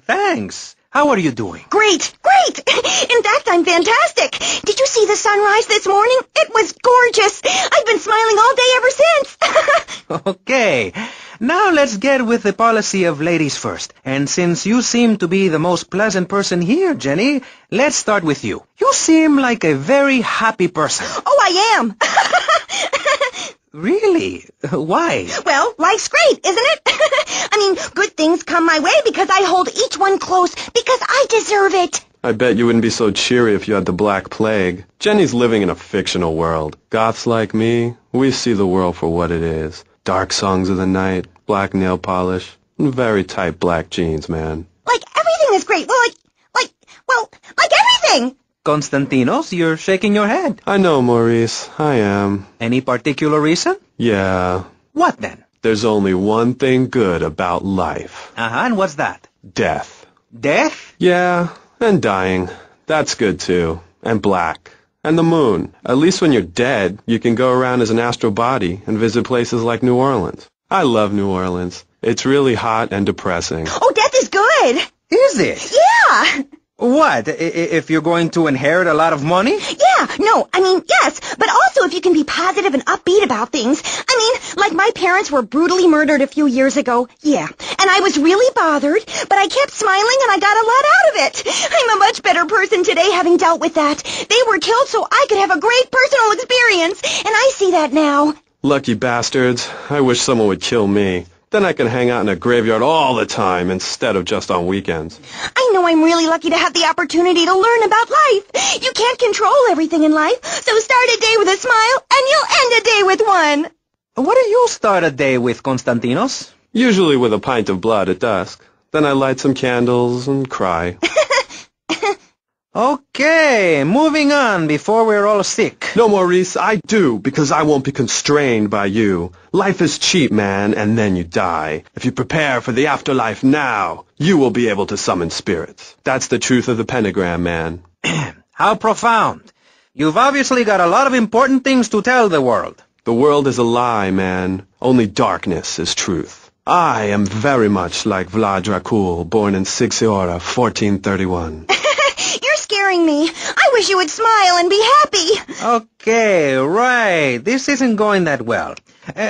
Speaker 1: Thanks. How are you doing?
Speaker 8: Great. In fact, I'm fantastic. Did you see the sunrise this morning? It was gorgeous. I've been smiling all day ever since.
Speaker 1: Okay. Now let's get with the policy of ladies first. And since you seem to be the most pleasant person here, Jenny, let's start with you. You seem like a very happy person.
Speaker 8: Oh, I am.
Speaker 1: Really? Why?
Speaker 8: Well, life's great, isn't it? I mean, good things come my way because I hold each one close because I deserve it.
Speaker 7: I bet you wouldn't be so cheery if you had the Black Plague. Jenny's living in a fictional world. Goths like me, we see the world for what it is. Dark songs of the night, black nail polish, and very tight black jeans, man.
Speaker 8: Like everything is great. Well, like everything.
Speaker 1: Konstantinos, you're shaking your head.
Speaker 7: I know, Maurice. I am.
Speaker 1: Any particular reason?
Speaker 7: Yeah.
Speaker 1: What then?
Speaker 7: There's only one thing good about life.
Speaker 1: And what's that?
Speaker 7: Death.
Speaker 1: Death?
Speaker 7: Yeah, and dying. That's good too. And black. And the moon. At least when you're dead, you can go around as an astral body and visit places like New Orleans. I love New Orleans. It's really hot and depressing.
Speaker 8: Oh, death is good.
Speaker 1: Is it?
Speaker 8: Yeah.
Speaker 1: What? If you're going to inherit a lot of money?
Speaker 8: Yeah, no, I mean, yes, but also if you can be positive and upbeat about things. I mean, like my parents were brutally murdered a few years ago, yeah, and I was really bothered, but I kept smiling and I got a lot out of it. I'm a much better person today having dealt with that. They were killed so I could have a great personal experience, and I see that now.
Speaker 7: Lucky bastards. I wish someone would kill me. Then I can hang out in a graveyard all the time instead of just on weekends.
Speaker 8: I know I'm really lucky to have the opportunity to learn about life. You can't control everything in life, so start a day with a smile, and you'll end a day with one.
Speaker 1: What do you start a day with, Konstantinos?
Speaker 7: Usually with a pint of blood at dusk. Then I light some candles and cry.
Speaker 1: Okay, moving on before we're all sick.
Speaker 7: No, Maurice, I do, because I won't be constrained by you. Life is cheap, man, and then you die. If you prepare for the afterlife now, you will be able to summon spirits. That's the truth of the pentagram, man.
Speaker 1: How profound. You've obviously got a lot of important things to tell the world.
Speaker 7: The world is a lie, man. Only darkness is truth. I am very much like Vlad Dracul, born in Sixiora, 1431.
Speaker 8: Scaring me. I wish you would smile and be happy.
Speaker 1: Okay, right. This isn't going that well.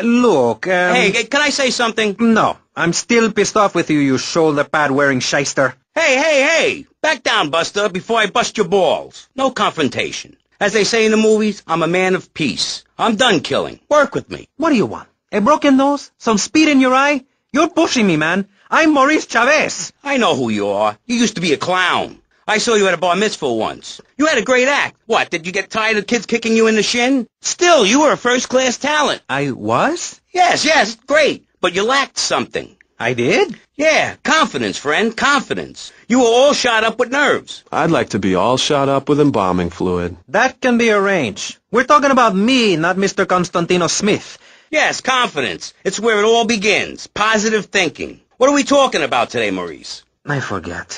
Speaker 1: Look,
Speaker 9: Hey, can I say something?
Speaker 1: No. I'm still pissed off with you, you shoulder-pad-wearing shyster.
Speaker 9: Hey! Back down, Buster, before I bust your balls. No confrontation. As they say in the movies, I'm a man of peace. I'm done killing. Work with me.
Speaker 1: What do you want? A broken nose? Some speed in your eye? You're pushing me, man. I'm Maurice Chavez.
Speaker 9: I know who you are. You used to be a clown. I saw you at a bar mitzvah once. You had a great act. What, did you get tired of kids kicking you in the shin? Still, you were a first-class talent.
Speaker 1: I was?
Speaker 9: Yes, great. But you lacked something.
Speaker 1: I did?
Speaker 9: Yeah, confidence, friend, confidence. You were all shot up with nerves.
Speaker 7: I'd like to be all shot up with embalming fluid.
Speaker 1: That can be arranged. We're talking about me, not Mr. Constantino Smith.
Speaker 9: Yes, confidence. It's where it all begins. Positive thinking. What are we talking about today, Maurice?
Speaker 1: I forget.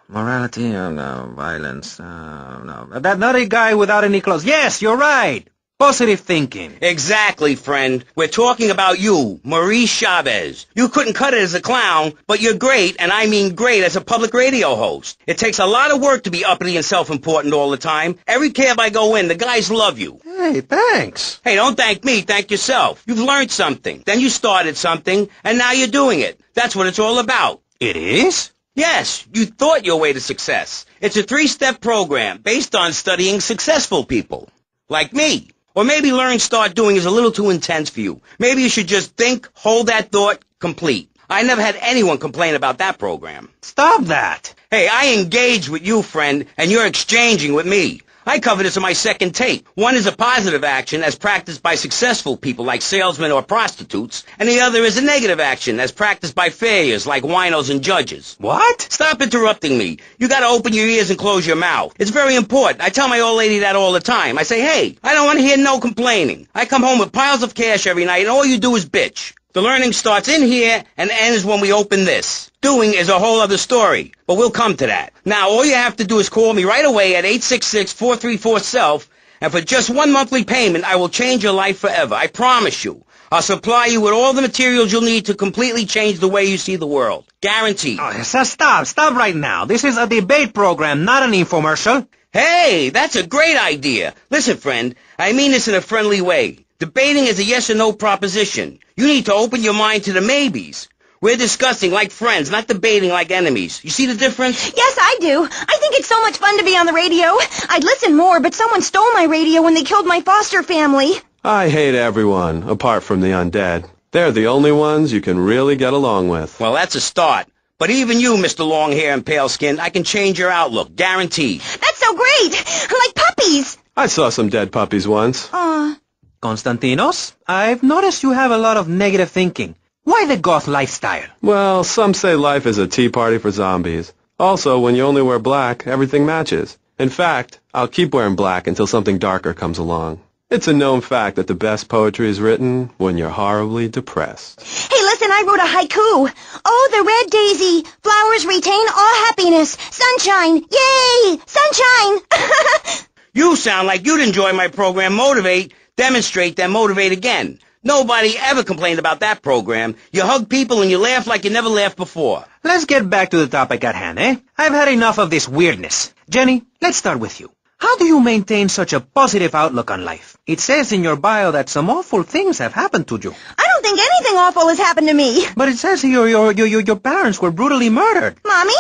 Speaker 1: Morality, no, violence, no. That nutty guy without any clothes. Yes, you're right. Positive thinking.
Speaker 9: Exactly, friend. We're talking about you, Maurice Chavez. You couldn't cut it as a clown, but you're great, and I mean great, as a public radio host. It takes a lot of work to be uppity and self-important all the time. Every cab I go in, the guys love you.
Speaker 1: Hey, thanks.
Speaker 9: Hey, don't thank me, thank yourself. You've learned something. Then you started something, and now you're doing it. That's what it's all about.
Speaker 1: It is?
Speaker 9: Yes, you thought your way to success. It's a 3-step program based on studying successful people. Like me. Or maybe learn, start doing is a little too intense for you. Maybe you should just think, hold that thought, complete. I never had anyone complain about that program.
Speaker 1: Stop that.
Speaker 9: Hey, I engage with you, friend, and you're exchanging with me. I cover this in my second tape. One is a positive action as practiced by successful people like salesmen or prostitutes, and the other is a negative action as practiced by failures like winos and judges.
Speaker 1: What?
Speaker 9: Stop interrupting me. You gotta open your ears and close your mouth. It's very important. I tell my old lady that all the time. I say, hey, I don't want to hear no complaining. I come home with piles of cash every night, and all you do is bitch. The learning starts in here and ends when we open this. Doing is a whole other story, but we'll come to that. Now, all you have to do is call me right away at 866-434-SELF, and for just one monthly payment, I will change your life forever. I promise you. I'll supply you with all the materials you'll need to completely change the way you see the world. Guaranteed.
Speaker 1: Oh, stop right now. This is a debate program, not an infomercial.
Speaker 9: Hey, that's a great idea. Listen, friend, I mean this in a friendly way. Debating is a yes or no proposition. You need to open your mind to the maybes. We're discussing like friends, not debating like enemies. You see the difference?
Speaker 8: Yes, I do. I think it's so much fun to be on the radio. I'd listen more, but someone stole my radio when they killed my foster family.
Speaker 7: I hate everyone, apart from the undead. They're the only ones you can really get along with.
Speaker 9: Well, that's a start. But even you, Mr. Long Hair and Pale Skin, I can change your outlook. Guaranteed.
Speaker 8: That's so great. Like puppies.
Speaker 7: I saw some dead puppies once.
Speaker 1: Konstantinos, I've noticed you have a lot of negative thinking. Why the goth lifestyle?
Speaker 7: Well, some say life is a tea party for zombies. Also, when you only wear black, everything matches. In fact, I'll keep wearing black until something darker comes along. It's a known fact that the best poetry is written when you're horribly depressed.
Speaker 8: Hey, listen, I wrote a haiku. Oh, the red daisy, flowers retain all happiness. Sunshine, yay, sunshine.
Speaker 9: You sound like you'd enjoy my program Motivate, Demonstrate, then Motivate Again. Nobody ever complained about that program. You hug people and you laugh like you never laughed before.
Speaker 1: Let's get back to the topic at hand, eh? I've had enough of this weirdness. Jenny, let's start with you. How do you maintain such a positive outlook on life? It says in your bio that some awful things have happened to you.
Speaker 8: I don't think anything awful has happened to me.
Speaker 1: But it says here your parents were brutally murdered.
Speaker 8: Mommy?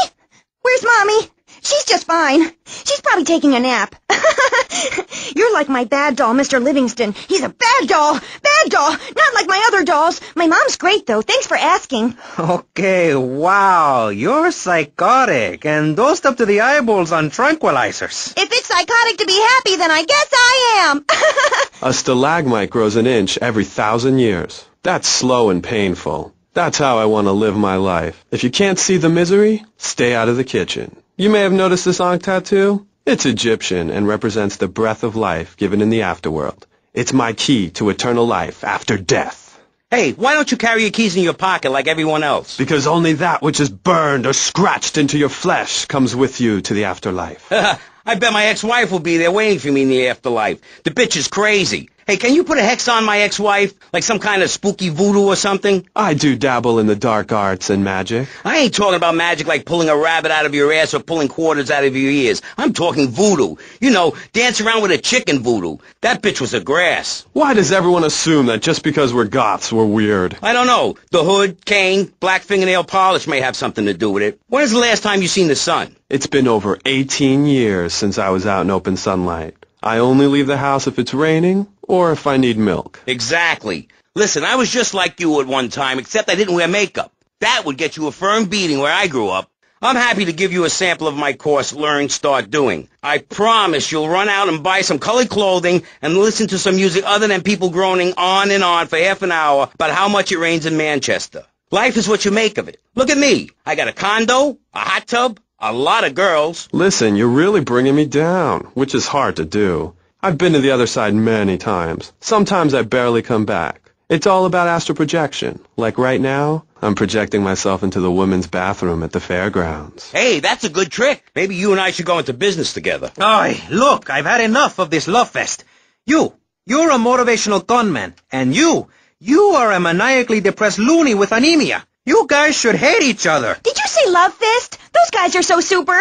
Speaker 8: Where's Mommy? She's just fine. She's probably taking a nap. You're like my bad doll, Mr. Livingston. He's a bad doll. Bad doll. Not like my other dolls. My mom's great, though. Thanks for asking.
Speaker 1: Okay, wow, you're psychotic and dosed up to the eyeballs on tranquilizers.
Speaker 8: If it's psychotic to be happy, then I guess I am.
Speaker 7: A stalagmite grows an inch every 1,000 years. That's slow and painful. That's how I want to live my life. If you can't see the misery, stay out of the kitchen. You may have noticed this Ankh tattoo. It's Egyptian and represents the breath of life given in the afterworld. It's my key to eternal life after death.
Speaker 9: Hey, why don't you carry your keys in your pocket like everyone else?
Speaker 7: Because only that which is burned or scratched into your flesh comes with you to the afterlife.
Speaker 9: I bet my ex-wife will be there waiting for me in the afterlife. The bitch is crazy. Hey, can you put a hex on my ex-wife? Like some kind of spooky voodoo or something?
Speaker 7: I do dabble in the dark arts and magic.
Speaker 9: I ain't talking about magic like pulling a rabbit out of your ass or pulling quarters out of your ears. I'm talking voodoo. You know, dance around with a chicken voodoo. That bitch was a grass.
Speaker 7: Why does everyone assume that just because we're goths, we're weird?
Speaker 9: I don't know. The hood, cane, black fingernail polish may have something to do with it. When is the last time you seen the sun?
Speaker 7: It's been over 18 years since I was out in open sunlight. I only leave the house if it's raining or if I need milk.
Speaker 9: Exactly. Listen, I was just like you at one time, except I didn't wear makeup. That would get you a firm beating where I grew up. I'm happy to give you a sample of my course, Learn, Start Doing. I promise you'll run out and buy some colored clothing and listen to some music other than people groaning on and on for half an hour about how much it rains in Manchester. Life is what you make of it. Look at me. I got a condo, a hot tub, a lot of girls.
Speaker 7: Listen, you're really bringing me down, which is hard to do. I've been to the other side many times. Sometimes I barely come back. It's all about astral projection. Like right now, I'm projecting myself into the women's bathroom at the fairgrounds.
Speaker 9: Hey, that's a good trick. Maybe you and I should go into business together.
Speaker 1: Oi, look, I've had enough of this love fest. You're a motivational conman, and you are a maniacally depressed loony with anemia. You guys should hate each other.
Speaker 8: Did you say love fist? Those guys are so super.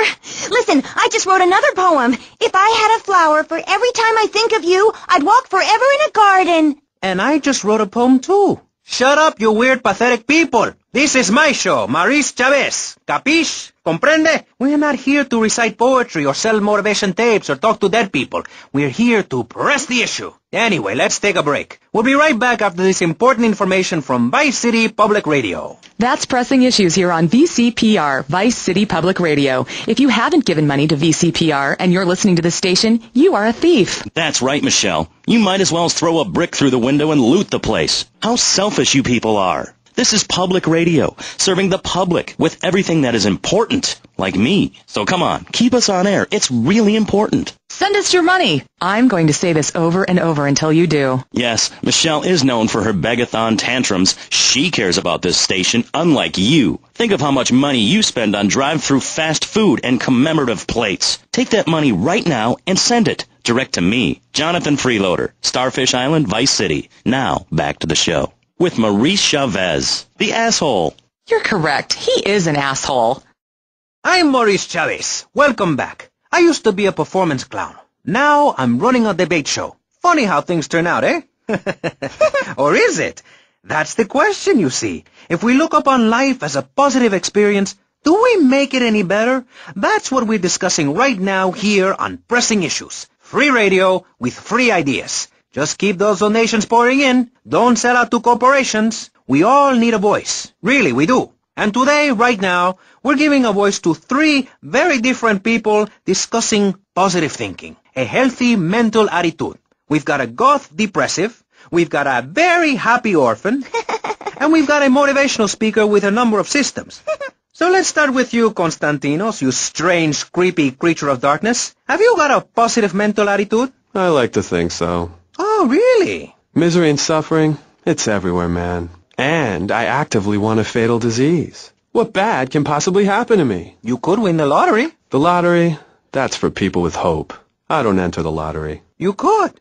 Speaker 8: Listen, I just wrote another poem. If I had a flower for every time I think of you, I'd walk forever in a garden.
Speaker 1: And I just wrote a poem too. Shut up, you weird, pathetic people. This is my show, Maurice Chavez. Capiche? Comprende? We're not here to recite poetry or sell motivation tapes or talk to dead people. We're here to press the issue. Anyway, let's take a break. We'll be right back after this important information from Vice City Public Radio.
Speaker 6: That's Pressing Issues here on VCPR, Vice City Public Radio. If you haven't given money to VCPR and you're listening to this station, you are a thief.
Speaker 5: That's right, Michelle. You might as well throw a brick through the window and loot the place. How selfish you people are. This is public radio, serving the public with everything that is important, like me. So come on, keep us on air. It's really important.
Speaker 6: Send us your money. I'm going to say this over and over until you do.
Speaker 5: Yes, Michelle is known for her begathon tantrums. She cares about this station, unlike you. Think of how much money you spend on drive-through fast food and commemorative plates. Take that money right now and send it direct to me, Jonathan Freeloader, Starfish Island, Vice City. Now, back to the show. With Maurice Chavez, the asshole.
Speaker 6: You're correct. He is an asshole.
Speaker 1: I'm Maurice Chavez. Welcome back. I used to be a performance clown. Now I'm running a debate show. Funny how things turn out, eh? Or is it? That's the question, you see. If we look upon life as a positive experience, do we make it any better? That's what we're discussing right now here on Pressing Issues. Free radio with free ideas. Just keep those donations pouring in. Don't sell out to corporations. We all need a voice. Really, we do. And today, right now, we're giving a voice to 3 very different people discussing positive thinking, a healthy mental attitude. We've got a goth depressive, we've got a very happy orphan, and we've got a motivational speaker with a number of systems. So let's start with you, Konstantinos, you strange, creepy creature of darkness. Have you got a positive mental attitude?
Speaker 7: I like to think so.
Speaker 1: Oh, really?
Speaker 7: Misery and suffering, it's everywhere, man. And I actively want a fatal disease. What bad can possibly happen to me?
Speaker 1: You could win the lottery.
Speaker 7: The lottery, that's for people with hope. I don't enter the lottery.
Speaker 1: You could.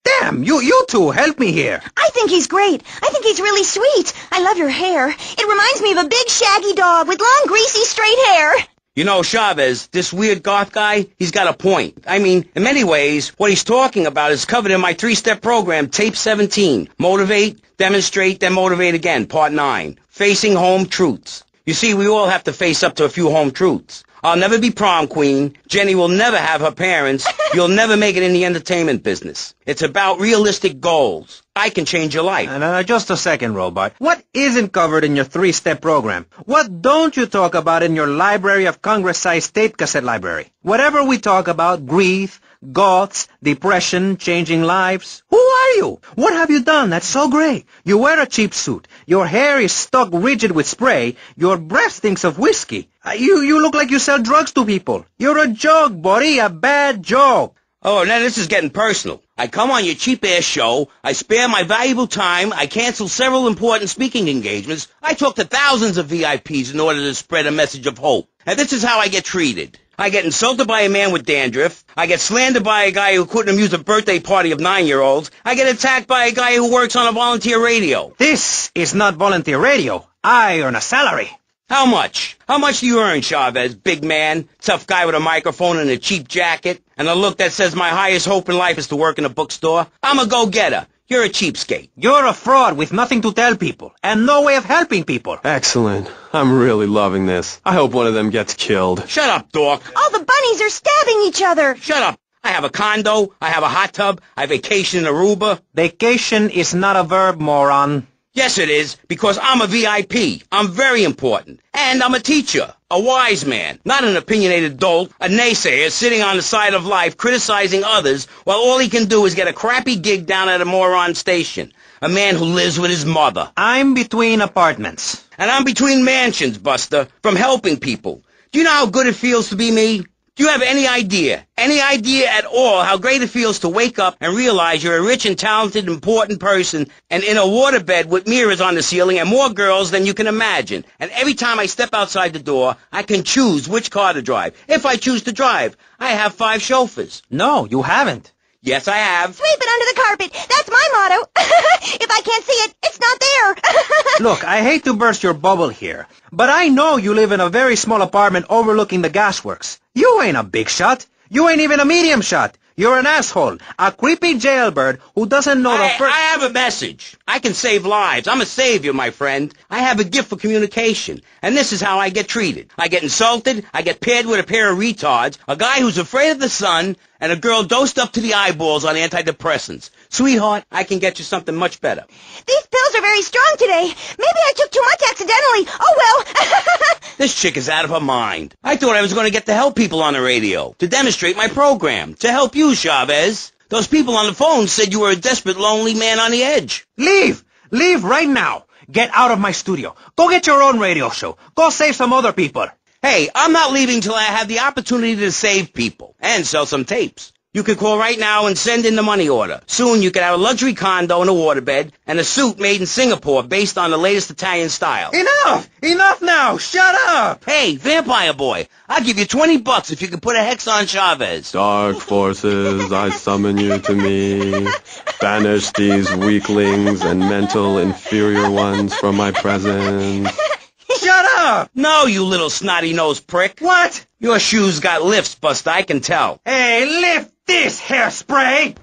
Speaker 1: Damn, you two, help me here.
Speaker 8: I think he's great. I think he's really sweet. I love your hair. It reminds me of a big shaggy dog with long, greasy, straight hair.
Speaker 9: You know, Chavez, this weird goth guy, he's got a point. I mean, in many ways, what he's talking about is covered in my 3-step program, Tape 17. Motivate, demonstrate, then motivate again, Part 9. Facing home truths. You see, we all have to face up to a few home truths. I'll never be prom queen. Jenny will never have her parents. You'll never make it in the entertainment business. It's about realistic goals. I can change your life.
Speaker 1: Just a second, Robot. What isn't covered in your three-step program? What don't you talk about in your Library of Congress-sized tape cassette library? Whatever we talk about, grief, goths, depression, changing lives. Who are you? What have you done that's so great? You wear a cheap suit. Your hair is stuck rigid with spray. Your breath stinks of whiskey. You look like you sell drugs to people. You're a joke, buddy, a bad joke.
Speaker 9: Oh, now this is getting personal. I come on your cheap-ass show, I spare my valuable time, I cancel several important speaking engagements, I talk to thousands of VIPs in order to spread a message of hope. And this is how I get treated. I get insulted by a man with dandruff, I get slandered by a guy who couldn't amuse a birthday party of 9-year-olds, I get attacked by a guy who works on a volunteer radio.
Speaker 1: This is not volunteer radio. I earn a salary.
Speaker 9: How much? How much do you earn, Chavez, big man, tough guy with a microphone and a cheap jacket, and a look that says my highest hope in life is to work in a bookstore? I'm a go-getter. You're a cheapskate.
Speaker 1: You're a fraud with nothing to tell people, and no way of helping people.
Speaker 7: Excellent. I'm really loving this. I hope one of them gets killed.
Speaker 9: Shut up, dork.
Speaker 8: All the bunnies are stabbing each other.
Speaker 9: Shut up. I have a condo, I have a hot tub, I vacation in Aruba.
Speaker 1: Vacation is not a verb, moron.
Speaker 9: Yes, it is, because I'm a VIP. I'm very important. And I'm a teacher, a wise man, not an opinionated dolt, a naysayer sitting on the side of life criticizing others while all he can do is get a crappy gig down at a moron station. A man who lives with his mother.
Speaker 1: I'm between apartments.
Speaker 9: And I'm between mansions, Buster, from helping people. Do you know how good it feels to be me? Do you have any idea at all how great it feels to wake up and realize you're a rich and talented, important person and in a waterbed with mirrors on the ceiling and more girls than you can imagine? And every time I step outside the door, I can choose which car to drive. If I choose to drive, I have 5 chauffeurs.
Speaker 1: No, you haven't.
Speaker 9: Yes, I have.
Speaker 8: Sweep it under the carpet. That's my motto. If I can't see it, it's not there.
Speaker 1: Look, I hate to burst your bubble here, but I know you live in a very small apartment overlooking the gasworks. You ain't a big shot. You ain't even a medium shot. You're an asshole, a creepy jailbird who doesn't know the first...
Speaker 9: I have a message. I can save lives. I'm a savior, my friend. I have a gift for communication, and this is how I get treated. I get insulted, I get paired with a pair of retards, a guy who's afraid of the sun, and a girl dosed up to the eyeballs on antidepressants. Sweetheart, I can get you something much better.
Speaker 8: These pills are very strong today. Maybe I took too much accidentally. Oh, well.
Speaker 9: This chick is out of her mind. I thought I was going to get to help people on the radio, to demonstrate my program, to help you, Chavez. Those people on the phone said you were a desperate, lonely man on the edge.
Speaker 1: Leave! Leave right now! Get out of my studio. Go get your own radio show. Go save some other people.
Speaker 9: Hey, I'm not leaving till I have the opportunity to save people and sell some tapes. You can call right now and send in the money order. Soon you can have a luxury condo and a waterbed and a suit made in Singapore based on the latest Italian style.
Speaker 1: Enough! Enough now! Shut up!
Speaker 9: Hey, vampire boy, I'll give you $20 if you can put a hex on Chavez.
Speaker 7: Dark forces, I summon you to me. Banish these weaklings and mental inferior ones from my presence.
Speaker 1: Shut up!
Speaker 9: No, you little snotty-nosed prick.
Speaker 1: What?
Speaker 9: Your shoes got lifts, Buster, I can tell.
Speaker 1: Hey, lift this hairspray!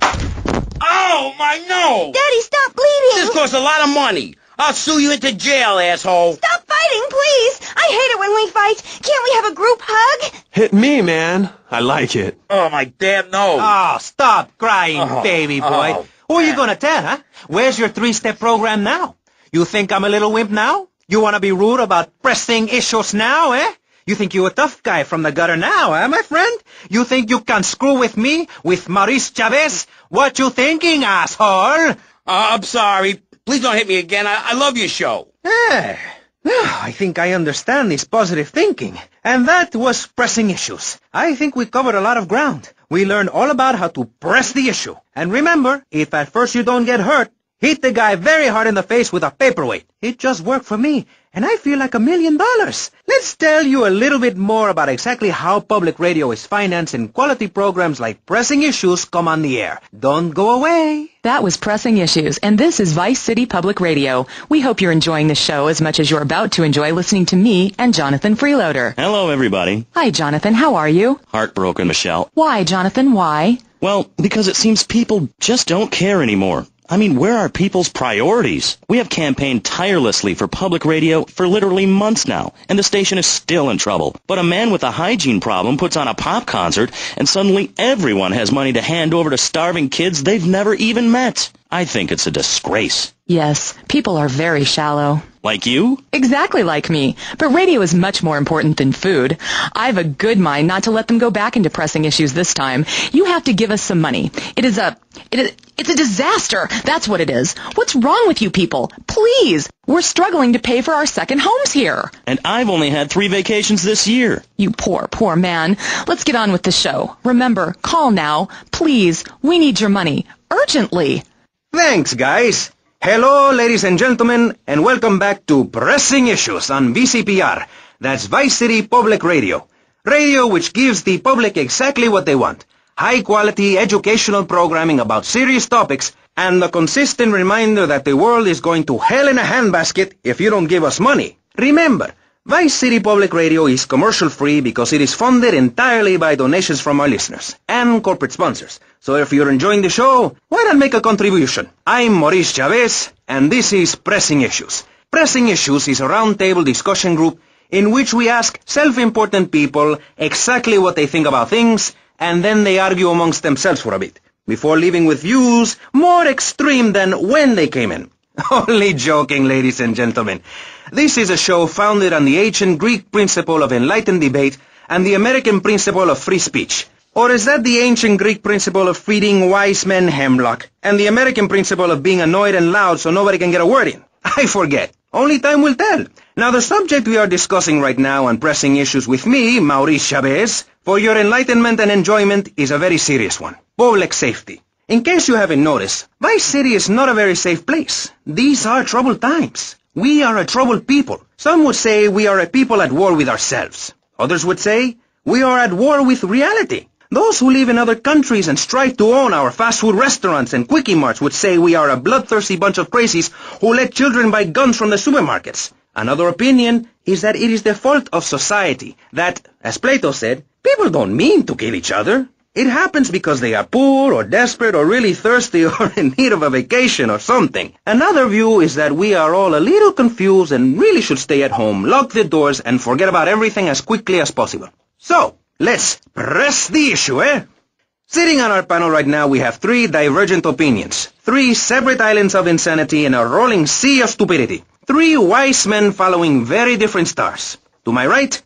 Speaker 9: Oh, my nose!
Speaker 8: Daddy, stop bleeding.
Speaker 9: This costs a lot of money. I'll sue you into jail, asshole.
Speaker 8: Stop fighting, please. I hate it when we fight. Can't we have a group hug?
Speaker 7: Hit me, man. I like it.
Speaker 9: Oh, my damn nose.
Speaker 1: Oh, stop crying, baby boy. Who are you gonna tell, huh? Where's your 3-step program now? You think I'm a little wimp now? You wanna be rude about pressing issues now, eh? You think you're a tough guy from the gutter now, eh, my friend? You think you can screw with me, with Maurice Chavez? What you thinking, asshole?
Speaker 9: I'm sorry. Please don't hit me again. I love your show.
Speaker 1: I think I understand this positive thinking. And that was pressing issues. I think we covered a lot of ground. We learned all about how to press the issue. And remember, if at first you don't get hurt, hit the guy very hard in the face with a paperweight. It just worked for me, and I feel like $1 million. Let's tell you a little bit more about exactly how public radio is financed and quality programs like Pressing Issues come on the air. Don't go away.
Speaker 6: That was Pressing Issues, and this is Vice City Public Radio. We hope you're enjoying the show as much as you're about to enjoy listening to me and Jonathan Freeloader.
Speaker 5: Hello, everybody.
Speaker 6: Hi, Jonathan. How are you?
Speaker 5: Heartbroken, Michelle.
Speaker 6: Why, Jonathan? Why?
Speaker 5: Well, because it seems people just don't care anymore. I mean, where are people's priorities? We have campaigned tirelessly for public radio for literally months now, and the station is still in trouble. But a man with a hygiene problem puts on a pop concert, and suddenly everyone has money to hand over to starving kids they've never even met. I think it's a disgrace.
Speaker 6: Yes, people are very shallow.
Speaker 5: Like you?
Speaker 6: Exactly like me. But radio is much more important than food. I have a good mind not to let them go back into pressing issues this time. You have to give us some money. It's a disaster. That's what it is. What's wrong with you people? Please. We're struggling to pay for our second homes here.
Speaker 5: And I've only had 3 vacations this year.
Speaker 6: You poor, poor man. Let's get on with the show. Remember, call now. Please. We need your money. Urgently.
Speaker 1: Thanks, guys. Hello, ladies and gentlemen, and welcome back to Pressing Issues on VCPR. That's Vice City Public Radio. Radio which gives the public exactly what they want. High-quality educational programming about serious topics, and a consistent reminder that the world is going to hell in a handbasket if you don't give us money. Remember, Vice City Public Radio is commercial-free because it is funded entirely by donations from our listeners and corporate sponsors. So if you're enjoying the show, why not make a contribution? I'm Maurice Chavez, and this is Pressing Issues. Pressing Issues is a roundtable discussion group in which we ask self-important people exactly what they think about things, and then they argue amongst themselves for a bit, before leaving with views more extreme than when they came in. Only joking, ladies and gentlemen. This is a show founded on the ancient Greek principle of enlightened debate and the American principle of free speech. Or is that the ancient Greek principle of feeding wise men hemlock and the American principle of being annoyed and loud so nobody can get a word in? I forget. Only time will tell. Now, the subject we are discussing right now on Pressing Issues with me, Maurice Chavez, for your enlightenment and enjoyment, is a very serious one. Public safety. In case you haven't noticed, Vice City is not a very safe place. These are troubled times. We are a troubled people. Some would say we are a people at war with ourselves. Others would say we are at war with reality. Those who live in other countries and strive to own our fast food restaurants and quickie marts would say we are a bloodthirsty bunch of crazies who let children buy guns from the supermarkets. Another opinion is that it is the fault of society, that, as Plato said, people don't mean to kill each other. It happens because they are poor or desperate or really thirsty or in need of a vacation or something. Another view is that we are all a little confused and really should stay at home, lock the doors, and forget about everything as quickly as possible. So, let's press the issue, eh? Sitting on our panel right now, we have 3 divergent opinions, 3 separate islands of insanity in a rolling sea of stupidity, 3 wise men following very different stars. To my right,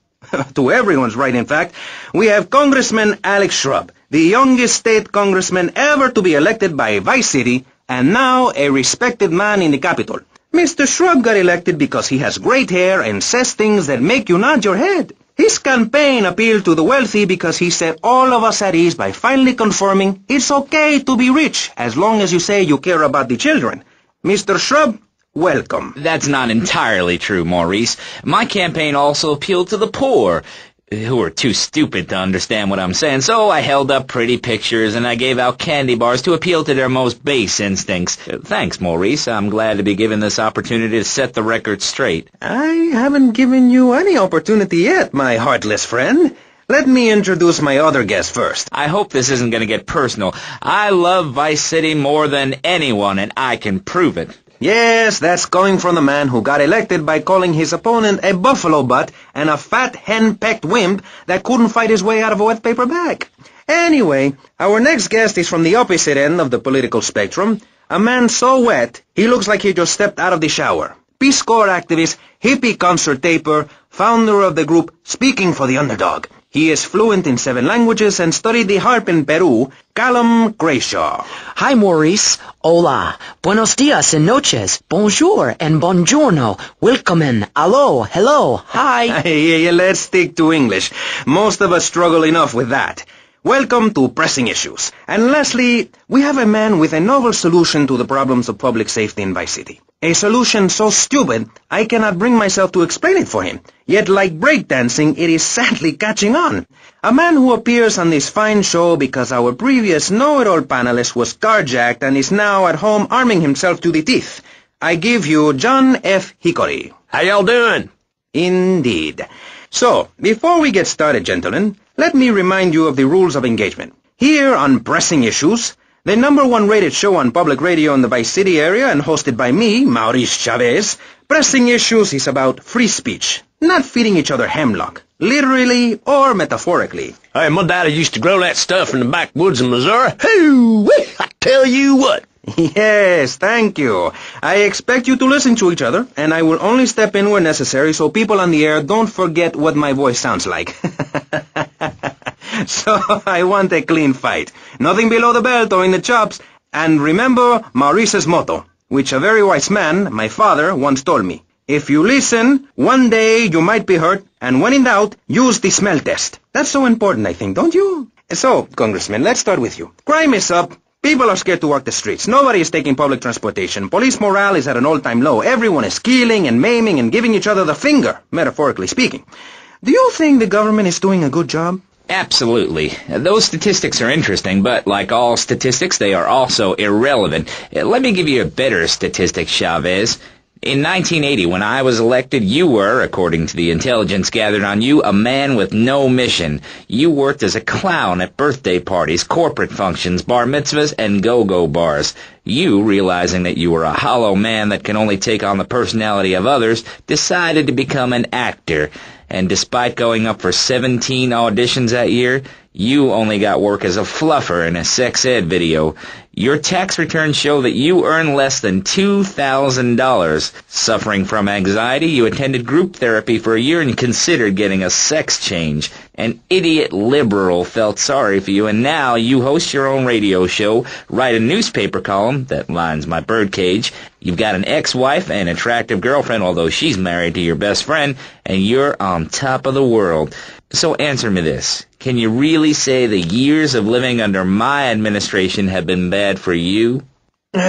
Speaker 1: to everyone's right in fact, we have Congressman Alex Shrub, the youngest state congressman ever to be elected by Vice City, and now a respected man in the Capitol. Mr. Shrub got elected because he has great hair and says things that make you nod your head. His campaign appealed to the wealthy because he set all of us at ease by finally confirming it's okay to be rich as long as you say you care about the children. Mr. Shrub, welcome.
Speaker 10: That's not entirely true, Maurice. My campaign also appealed to the poor, who are too stupid to understand what I'm saying, so I held up pretty pictures and I gave out candy bars to appeal to their most base instincts. Thanks, Maurice. I'm glad to be given this opportunity to set the record straight.
Speaker 1: I haven't given you any opportunity yet, my heartless friend. Let me introduce my other guest first.
Speaker 10: I hope this isn't going to get personal. I love Vice City more than anyone, and I can prove it.
Speaker 1: Yes, that's coming from the man who got elected by calling his opponent a buffalo butt and a fat hen-pecked wimp that couldn't fight his way out of a wet paper bag. Anyway, our next guest is from the opposite end of the political spectrum, a man so wet he looks like he just stepped out of the shower. Peace Corps activist, hippie concert taper, founder of the group Speaking for the Underdog. He is fluent in 7 languages and studied the harp in Peru, Callum Grayshaw.
Speaker 11: Hi, Maurice. Hola. Buenos dias and noches. Bonjour and buongiorno. Willkommen. Allo. Hello. Hi.
Speaker 1: Let's stick to English. Most of us struggle enough with that. Welcome to Pressing Issues. And lastly, we have a man with a novel solution to the problems of public safety in Vice City. A solution so stupid, I cannot bring myself to explain it for him. Yet like breakdancing, it is sadly catching on. A man who appears on this fine show because our previous know-it-all panelist was carjacked and is now at home arming himself to the teeth. I give you John F. Hickory.
Speaker 2: How y'all doing?
Speaker 1: Indeed. So, before we get started, gentlemen, let me remind you of the rules of engagement. Here on Pressing Issues, The #1 rated show on public radio in the Vice City area and hosted by me, Maurice Chavez. Pressing Issues is about free speech, not feeding each other hemlock, literally or metaphorically.
Speaker 12: Hey, my daddy used to grow that stuff in the backwoods of Missouri. Hoo-wee! I tell you what.
Speaker 1: Yes, thank you. I expect you to listen to each other, and I will only step in where necessary so people on the air don't forget what my voice sounds like. So I want a clean fight. Nothing below the belt or in the chops. And remember Maurice's motto, which a very wise man, my father, once told me. If you listen, one day you might be hurt, and when in doubt, use the smell test. That's so important, I think, don't you? So, Congressman, let's start with you. Crime is up. People are scared to walk the streets. Nobody is taking public transportation. Police morale is at an all-time low. Everyone is killing and maiming and giving each other the finger, metaphorically speaking. Do you think the government is doing a good job?
Speaker 10: Absolutely. Those statistics are interesting, but like all statistics, they are also irrelevant. Let me give you a better statistic, Chavez. In 1980, when I was elected, you were, according to the intelligence gathered on you, a man with no mission. You worked as a clown at birthday parties, corporate functions, bar mitzvahs, and go-go bars. You, realizing that you were a hollow man that can only take on the personality of others, decided to become an actor. And despite going up for 17 auditions that year, you only got work as a fluffer in a sex ed video. Your tax returns show that you earn less than $2,000. Suffering from anxiety, you attended group therapy for a year and considered getting a sex change. An idiot liberal felt sorry for you, and now you host your own radio show, write a newspaper column that lines my birdcage. You've got an ex-wife and attractive girlfriend, although she's married to your best friend, and you're on top of the world. So answer me this. Can you really say the years of living under my administration have been bad for you?
Speaker 1: We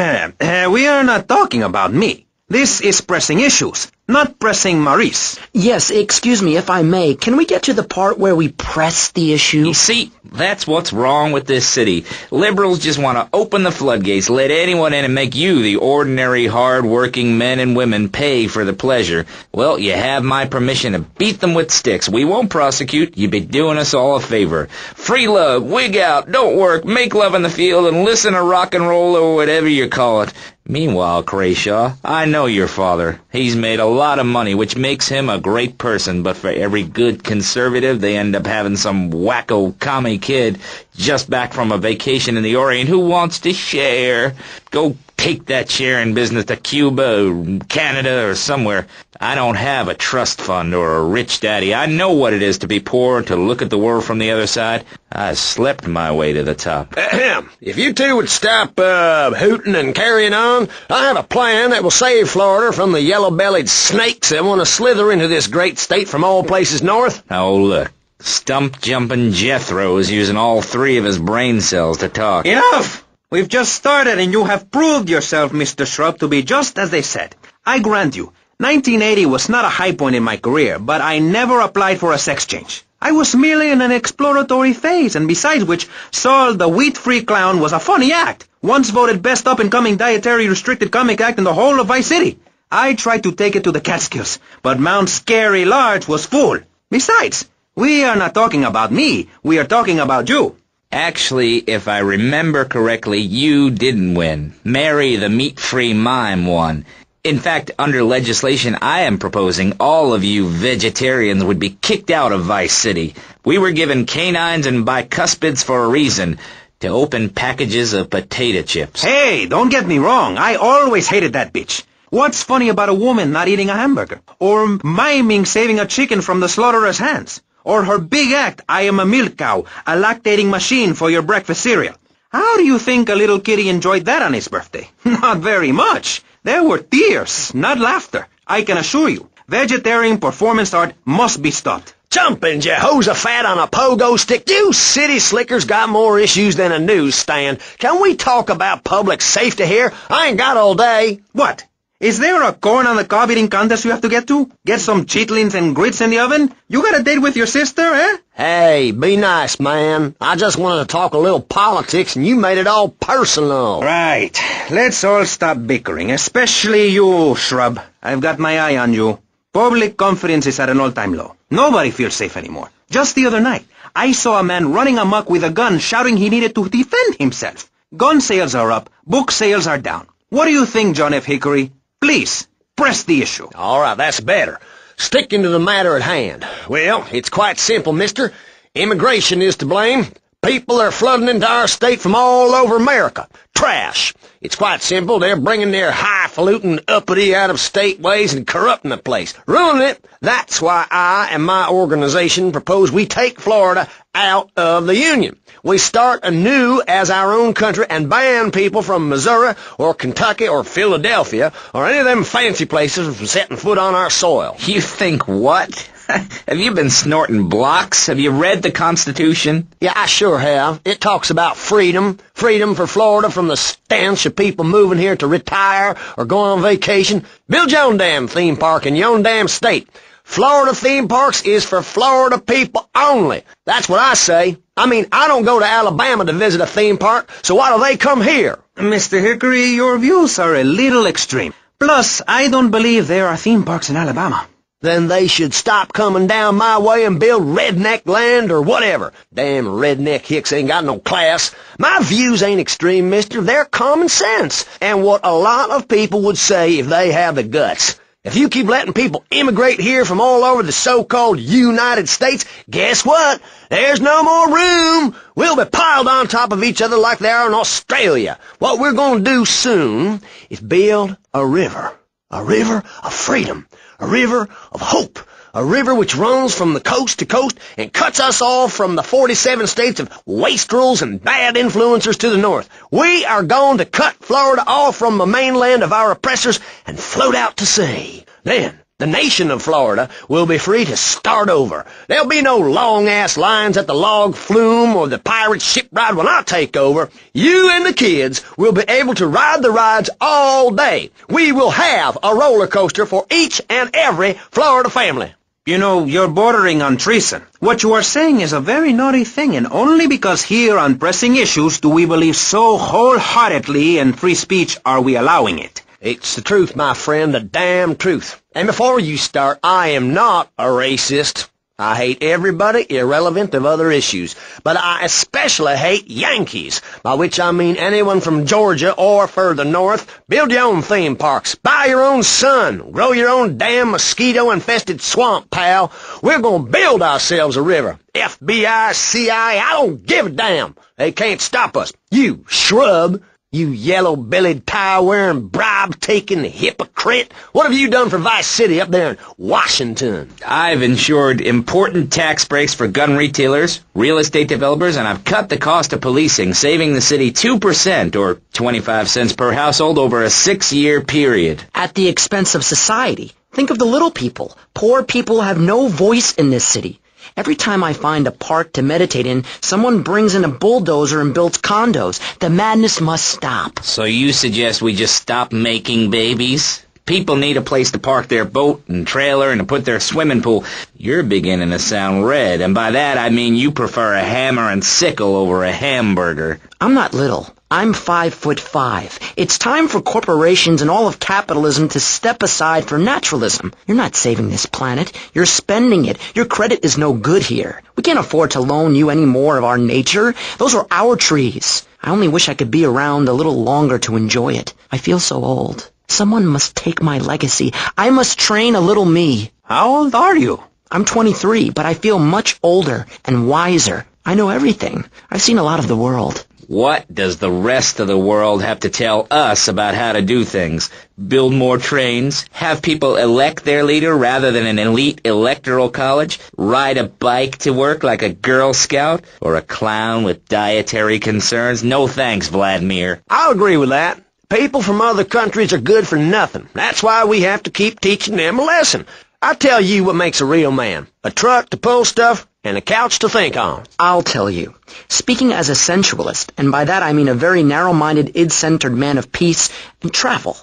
Speaker 1: are not talking about me. This is Pressing Issues, not Pressing Maurice.
Speaker 11: Yes, excuse me, if I may. Can we get to the part where we press the issue?
Speaker 10: You see, that's what's wrong with this city. Liberals just want to open the floodgates, let anyone in and make you, the ordinary, hard-working men and women, pay for the pleasure. Well, you have my permission to beat them with sticks. We won't prosecute. You'd be doing us all a favor. Free love, wig out, don't work, make love in the field, and listen to rock and roll or whatever you call it. Meanwhile, Crayshaw, I know your father. He's made a lot of money, which makes him a great person, but for every good conservative, they end up having some wacko commie kid just back from a vacation in the Orient who wants to share. Go take that share in business to Cuba or Canada or somewhere. I don't have a trust fund or a rich daddy. I know what it is to be poor, to look at the world from the other side. I slept my way to the top.
Speaker 12: If you two would stop hooting and carrying on, I have a plan that will save Florida from the yellow-bellied snakes that want to slither into this great state from all places north.
Speaker 10: Oh, look. Stump-jumping Jethro is using all 3 of his brain cells to talk.
Speaker 1: Enough! We've just started, and you have proved yourself, Mr. Shrub, to be just as they said. I grant you, 1980 was not a high point in my career, but I never applied for a sex change. I was merely in an exploratory phase, and besides which, Saul the wheat-free clown was a funny act, once voted best up-and-coming dietary-restricted comic act in the whole of Vice City. I tried to take it to the Catskills, but Mount Scary Large was full. Besides, we are not talking about me, we are talking about you.
Speaker 10: Actually, if I remember correctly, you didn't win. Mary the meat-free mime won. In fact, under legislation I am proposing, all of you vegetarians would be kicked out of Vice City. We were given canines and bicuspids for a reason, to open packages of potato chips.
Speaker 1: Hey, don't get me wrong, I always hated that bitch. What's funny about a woman not eating a hamburger? Or miming saving a chicken from the slaughteurer's hands? Or her big act, I am a milk cow, a lactating machine for your breakfast cereal. How do you think a little kitty enjoyed that on his birthday? Not very much. There were tears, not laughter. I can assure you, vegetarian performance art must be stopped.
Speaker 12: Jumping Jehoshaphat on a pogo stick. You city slickers got more issues than a newsstand. Can we talk about public safety here? I ain't got all day.
Speaker 1: What? Is there a corn on the cob eating contest you have to get to? Get some chitlins and grits in the oven? You got a date with your sister, eh?
Speaker 12: Hey, be nice, man. I just wanted to talk a little politics, and you made it all personal.
Speaker 1: Right. Let's all stop bickering, especially you, Shrub. I've got my eye on you. Public confidence is at an all-time low. Nobody feels safe anymore. Just the other night, I saw a man running amok with a gun shouting he needed to defend himself. Gun sales are up, book sales are down. What do you think, John F. Hickory? Please, press the issue.
Speaker 12: All right, that's better. Sticking to the matter at hand. Well, it's quite simple, mister. Immigration is to blame. People are flooding into our state from all over America. Trash. It's quite simple. They're bringing their highfalutin, uppity, out-of-state ways and corrupting the place. Ruining it. That's why I and my organization propose we take Florida out of the Union. We start anew as our own country and ban people from Missouri or Kentucky or Philadelphia or any of them fancy places from setting foot on our soil.
Speaker 10: You think what? Have you been snorting blocks? Have you read the Constitution?
Speaker 12: Yeah, I sure have. It talks about freedom. Freedom for Florida from the stench of people moving here to retire or go on vacation. Build your own damn theme park in your own damn state. Florida theme parks is for Florida people only. That's what I say. I mean, I don't go to Alabama to visit a theme park, so why do they come here?
Speaker 1: Mr. Hickory, your views are a little extreme. Plus, I don't believe there are theme parks in Alabama.
Speaker 12: Then they should stop coming down my way and build redneck land or whatever. Damn redneck hicks ain't got no class. My views ain't extreme, mister. They're common sense. And what a lot of people would say if they have the guts. If you keep letting people immigrate here from all over the so-called United States, guess what? There's no more room. We'll be piled on top of each other like they are in Australia. What we're going to do soon is build a river of freedom, a river of hope, a river which runs from the coast to coast and cuts us off from the 47 states of wastrels and bad influencers to the north. We are going to cut Florida off from the mainland of our oppressors and float out to sea. Then, the nation of Florida will be free to start over. There'll be no long-ass lines at the log flume or the pirate ship ride when I take over. You and the kids will be able to ride the rides all day. We will have a roller coaster for each and every Florida family.
Speaker 1: You know, you're bordering on treason. What you are saying is a very naughty thing, and only because here on Pressing Issues do we believe so wholeheartedly in free speech are we allowing it.
Speaker 12: It's the truth, my friend, the damn truth. And before you start, I am not a racist. I hate everybody irrelevant of other issues, but I especially hate Yankees, by which I mean anyone from Georgia or further north. Build your own theme parks, buy your own sun, grow your own damn mosquito-infested swamp, pal. We're gonna build ourselves a river. FBI, CIA, I don't give a damn. They can't stop us. You shrub. You yellow-bellied, tie-wearing, bribe-taking hypocrite. What have you done for Vice City up there in Washington?
Speaker 10: I've ensured important tax breaks for gun retailers, real estate developers, and I've cut the cost of policing, saving the city 2% or 25 cents per household over a 6-year period.
Speaker 11: At the expense of society. Think of the little people. Poor people have no voice in this city. Every time I find a park to meditate in, someone brings in a bulldozer and builds condos. The madness must stop.
Speaker 10: So you suggest we just stop making babies? People need a place to park their boat and trailer and to put their swimming pool. You're beginning to sound red, and by that I mean you prefer a hammer and sickle over a hamburger.
Speaker 11: I'm not little. I'm 5'5". It's time for corporations and all of capitalism to step aside for naturalism. You're not saving this planet. You're spending it. Your credit is no good here. We can't afford to loan you any more of our nature. Those are our trees. I only wish I could be around a little longer to enjoy it. I feel so old. Someone must take my legacy. I must train a little me.
Speaker 1: How old are you?
Speaker 11: I'm 23, but I feel much older and wiser. I know everything. I've seen a lot of the world.
Speaker 10: What does the rest of the world have to tell us about how to do things? Build more trains? Have people elect their leader rather than an elite electoral college? Ride a bike to work like a Girl Scout? Or a clown with dietary concerns? No thanks, Vladimir.
Speaker 12: I'll agree with that. People from other countries are good for nothing. That's why we have to keep teaching them a lesson. I tell you what makes a real man. A truck to pull stuff and a couch to think on.
Speaker 11: I'll tell you. Speaking as a sensualist, and by that I mean a very narrow-minded, id-centered man of peace and travel.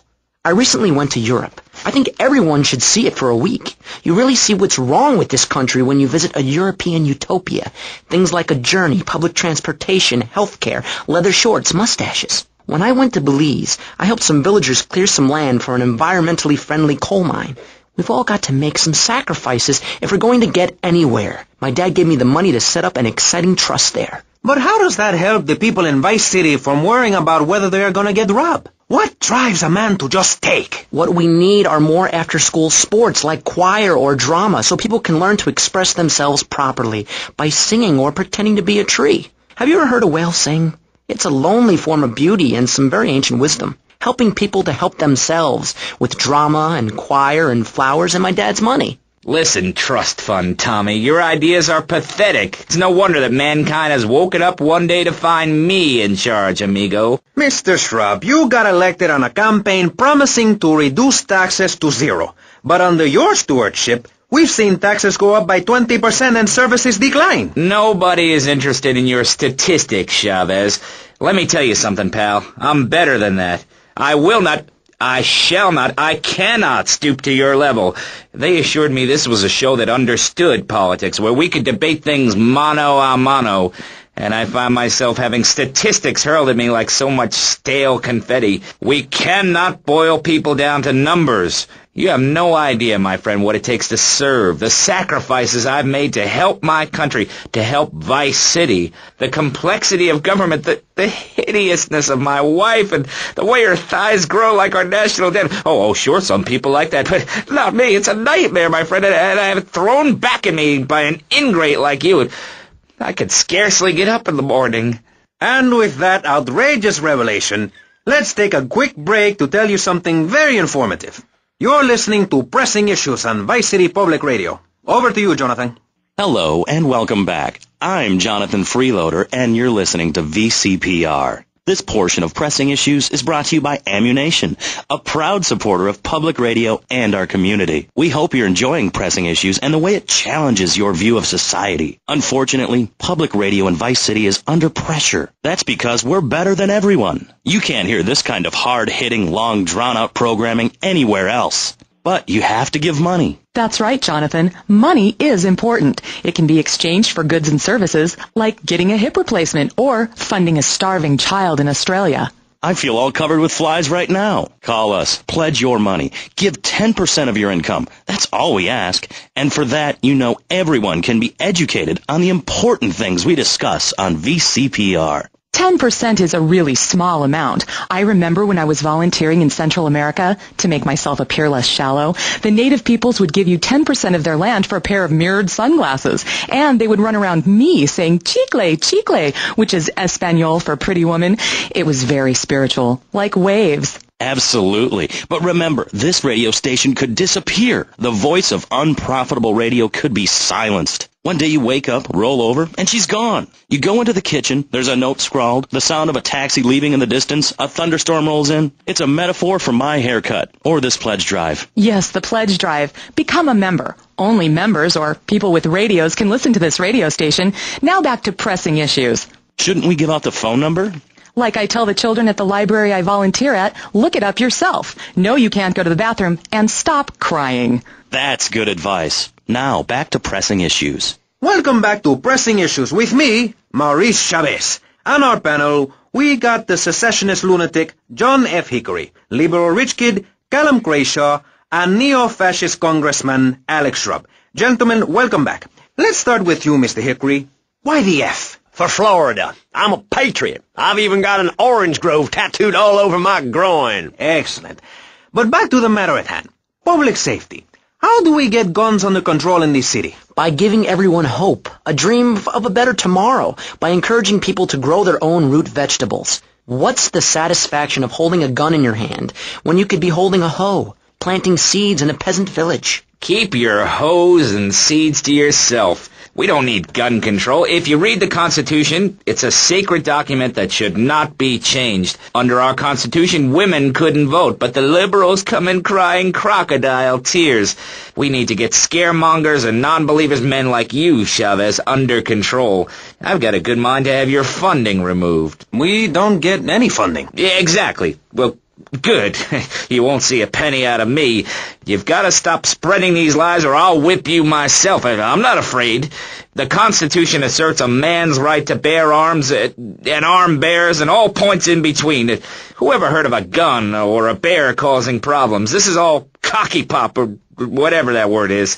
Speaker 11: I recently went to Europe. I think everyone should see it for a week. You really see what's wrong with this country when you visit a European utopia. Things like a journey, public transportation, healthcare, leather shorts, mustaches. When I went to Belize, I helped some villagers clear some land for an environmentally friendly coal mine. We've all got to make some sacrifices if we're going to get anywhere. My dad gave me the money to set up an exciting trust there.
Speaker 1: But how does that help the people in Vice City from worrying about whether they are going to get robbed? What drives a man to just take?
Speaker 11: What we need are more after-school sports like choir or drama so people can learn to express themselves properly by singing or pretending to be a tree. Have you ever heard a whale sing? It's a lonely form of beauty and some very ancient wisdom, helping people to help themselves with drama and choir and flowers and my dad's money.
Speaker 10: Listen, trust fund Tommy, your ideas are pathetic. It's no wonder that mankind has woken up one day to find me in charge, amigo.
Speaker 1: Mr. Shrub, you got elected on a campaign promising to reduce taxes to zero. But under your stewardship, we've seen taxes go up by 20% and services decline.
Speaker 10: Nobody is interested in your statistics, Chavez. Let me tell you something, pal. I'm better than that. I shall not, I cannot stoop to your level. They assured me this was a show that understood politics, where we could debate things mano a mano, and I find myself having statistics hurled at me like so much stale confetti. We cannot boil people down to numbers. You have no idea, my friend, what it takes to serve, the sacrifices I've made to help my country, to help Vice City, the complexity of government, the hideousness of my wife, and the way her thighs grow like our national debt. Oh, sure, some people like that, but not me. It's a nightmare, my friend, and I have it thrown back at me by an ingrate like you. I could scarcely get up in the morning.
Speaker 1: And with that outrageous revelation, let's take a quick break to tell you something very informative. You're listening to Pressing Issues on Vice City Public Radio. Over to you, Jonathan.
Speaker 5: Hello, and welcome back. I'm Jonathan Freeloader, and you're listening to VCPR. This portion of Pressing Issues is brought to you by Ammunation, a proud supporter of public radio and our community. We hope you're enjoying Pressing Issues and the way it challenges your view of society. Unfortunately, public radio in Vice City is under pressure. That's because we're better than everyone. You can't hear this kind of hard-hitting, long, drawn-out programming anywhere else. But you have to give money.
Speaker 6: That's right, Jonathan. Money is important. It can be exchanged for goods and services, like getting a hip replacement or funding a starving child in Australia.
Speaker 5: I feel all covered with flies right now. Call us. Pledge your money. Give 10% of your income. That's all we ask. And for that, you know everyone can be educated on the important things we discuss on VCPR.
Speaker 6: 10% is a really small amount. I remember when I was volunteering in Central America, to make myself appear less shallow, the native peoples would give you 10% of their land for a pair of mirrored sunglasses, and they would run around me saying chicle, chicle, which is Espanol for pretty woman. It was very spiritual, like waves.
Speaker 5: Absolutely. But remember, this radio station could disappear. The voice of unprofitable radio could be silenced. One day you wake up, roll over, and she's gone. You go into the kitchen, there's a note scrawled, the sound of a taxi leaving in the distance, a thunderstorm rolls in. It's a metaphor for my haircut, or this pledge drive.
Speaker 6: Yes, the pledge drive. Become a member. Only members or people with radios can listen to this radio station. Now back to Pressing Issues.
Speaker 5: Shouldn't we give out the phone number?
Speaker 6: Like I tell the children at the library I volunteer at, look it up yourself. No, you can't go to the bathroom, and stop crying.
Speaker 5: That's good advice. Now, back to Pressing Issues.
Speaker 1: Welcome back to Pressing Issues with me, Maurice Chavez. On our panel, we got the secessionist lunatic John F. Hickory, liberal rich kid Callum Crenshaw, and neo-fascist Congressman Alex Shrub. Gentlemen, welcome back. Let's start with you, Mr. Hickory. Why the F?
Speaker 12: For Florida. I'm a patriot. I've even got an orange grove tattooed all over my groin.
Speaker 1: Excellent. But back to the matter at hand. Public safety. How do we get guns under control in this city?
Speaker 11: By giving everyone hope, a dream of a better tomorrow, by encouraging people to grow their own root vegetables. What's the satisfaction of holding a gun in your hand when you could be holding a hoe, planting seeds in a peasant village?
Speaker 10: Keep your hoes and seeds to yourself. We don't need gun control. If you read the Constitution, it's a sacred document that should not be changed. Under our Constitution, women couldn't vote, but the liberals come in crying crocodile tears. We need to get scaremongers and non-believers, men like you, Chavez, under control. I've got a good mind to have your funding removed.
Speaker 1: We don't get any funding.
Speaker 10: Yeah, exactly. Well, good. You won't see a penny out of me. You've got to stop spreading these lies or I'll whip you myself. I'm not afraid. The Constitution asserts a man's right to bear arms and arm bears and all points in between. Whoever heard of a gun or a bear causing problems? This is all cocky pop or whatever that word is.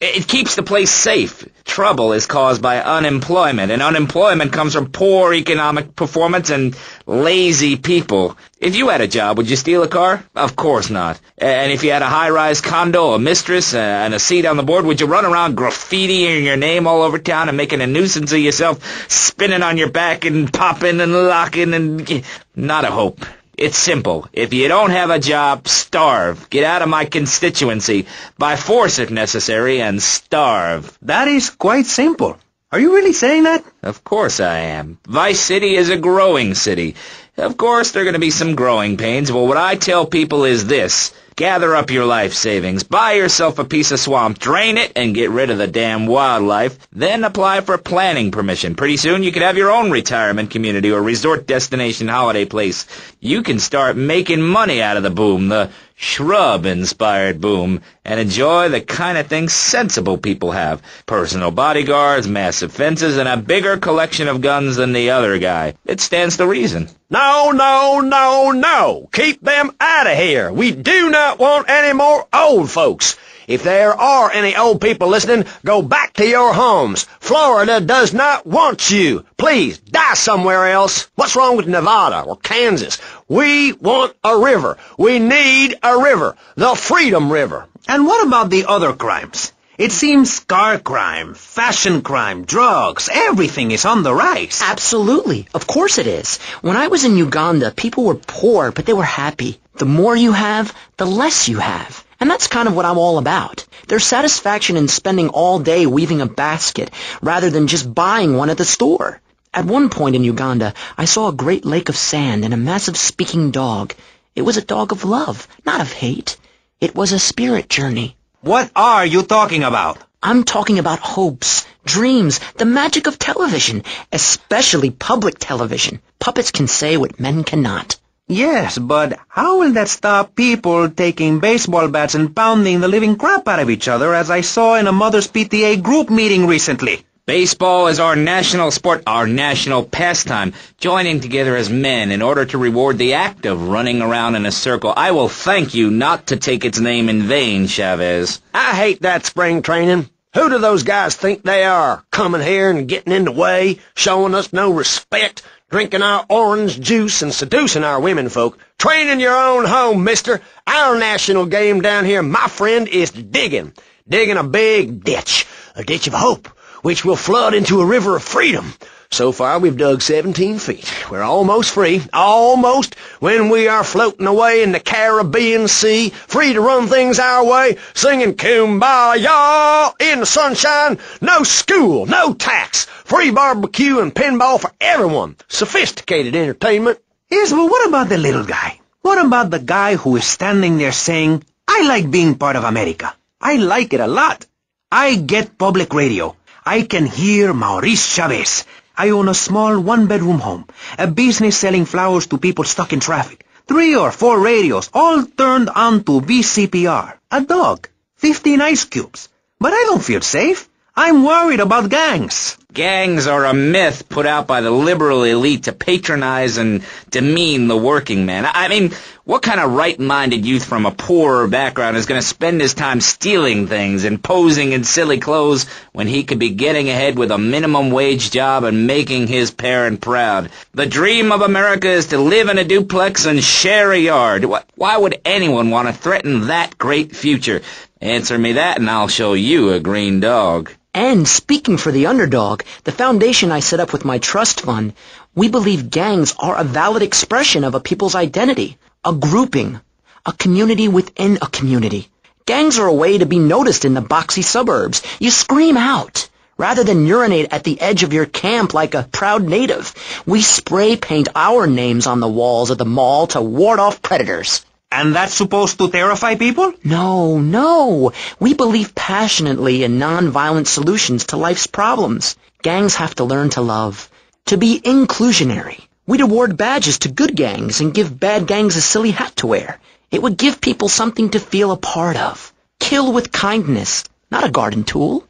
Speaker 10: It keeps the place safe. Trouble is caused by unemployment, and unemployment comes from poor economic performance and lazy people. If you had a job, would you steal a car? Of course not. And if you had a high-rise condo, a mistress, and a seat on the board, would you run around graffitiing your name all over town and making a nuisance of yourself, spinning on your back and popping and locking and... Not a hope. It's simple. If you don't have a job, starve. Get out of my constituency, by force if necessary, and starve.
Speaker 1: That is quite simple. Are you really saying that?
Speaker 10: Of course I am. Vice City is a growing city. Of course there are going to be some growing pains. Well, what I tell people is this. Gather up your life savings, buy yourself a piece of swamp, drain it, and get rid of the damn wildlife. Then apply for planning permission. Pretty soon you could have your own retirement community or resort destination holiday place. You can start making money out of the boom, the shrub-inspired boom, and enjoy the kind of things sensible people have. Personal bodyguards, massive fences, and a bigger collection of guns than the other guy. It stands to reason.
Speaker 12: No, no, no, no. Keep them out of here. We do not want any more old folks. If there are any old people listening, go back to your homes. Florida does not want you. Please, die somewhere else. What's wrong with Nevada or Kansas? We want a river. We need a river. The Freedom River.
Speaker 1: And what about the other crimes? It seems car crime, fashion crime, drugs, everything is on the rise.
Speaker 11: Absolutely. Of course it is. When I was in Uganda, people were poor, but they were happy. The more you have, the less you have. And that's kind of what I'm all about. There's satisfaction in spending all day weaving a basket rather than just buying one at the store. At one point in Uganda, I saw a great lake of sand and a massive speaking dog. It was a dog of love, not of hate. It was a spirit journey.
Speaker 1: What are you talking about?
Speaker 11: I'm talking about hopes, dreams, the magic of television, especially public television. Puppets can say what men cannot.
Speaker 1: Yes, but how will that stop people taking baseball bats and pounding the living crap out of each other, as I saw in a Mother's PTA group meeting recently?
Speaker 10: Baseball is our national sport, our national pastime, joining together as men in order to reward the act of running around in a circle. I will thank you not to take its name in vain, Chavez.
Speaker 12: I hate that spring training. Who do those guys think they are, coming here and getting in the way, showing us no respect, drinking our orange juice and seducing our women folk? Train in your own home, mister. Our national game down here, my friend, is digging. Digging a big ditch, a ditch of hope, which will flood into a river of freedom. So far, we've dug 17 feet. We're almost free, almost, when we are floating away in the Caribbean Sea, free to run things our way, singing Kumbaya in the sunshine. No school, no tax, free barbecue and pinball for everyone. Sophisticated entertainment.
Speaker 1: Yes, but what about the little guy? What about the guy who is standing there saying, I like being part of America. I like it a lot. I get public radio. I can hear Maurice Chavez. I own a small one-bedroom home, a business selling flowers to people stuck in traffic, 3 or 4 radios, all turned on to VCPR, a dog, 15 ice cubes. But I don't feel safe. I'm worried about gangs.
Speaker 10: Gangs are a myth put out by the liberal elite to patronize and demean the working man. I mean, what kind of right-minded youth from a poorer background is going to spend his time stealing things and posing in silly clothes when he could be getting ahead with a minimum wage job and making his parent proud? The dream of America is to live in a duplex and share a yard. Why would anyone want to threaten that great future? Answer me that and I'll show you a green dog.
Speaker 11: And speaking for the underdog, the foundation I set up with my trust fund, we believe gangs are a valid expression of a people's identity, a grouping, a community within a community. Gangs are a way to be noticed in the boxy suburbs. You scream out. Rather than urinate at the edge of your camp like a proud native, we spray paint our names on the walls of the mall to ward off predators.
Speaker 1: And that's supposed to terrify people?
Speaker 11: No. We believe passionately in non-violent solutions to life's problems. Gangs have to learn to love, to be inclusionary. We'd award badges to good gangs and give bad gangs a silly hat to wear. It would give people something to feel a part of. Kill with kindness, not a garden tool.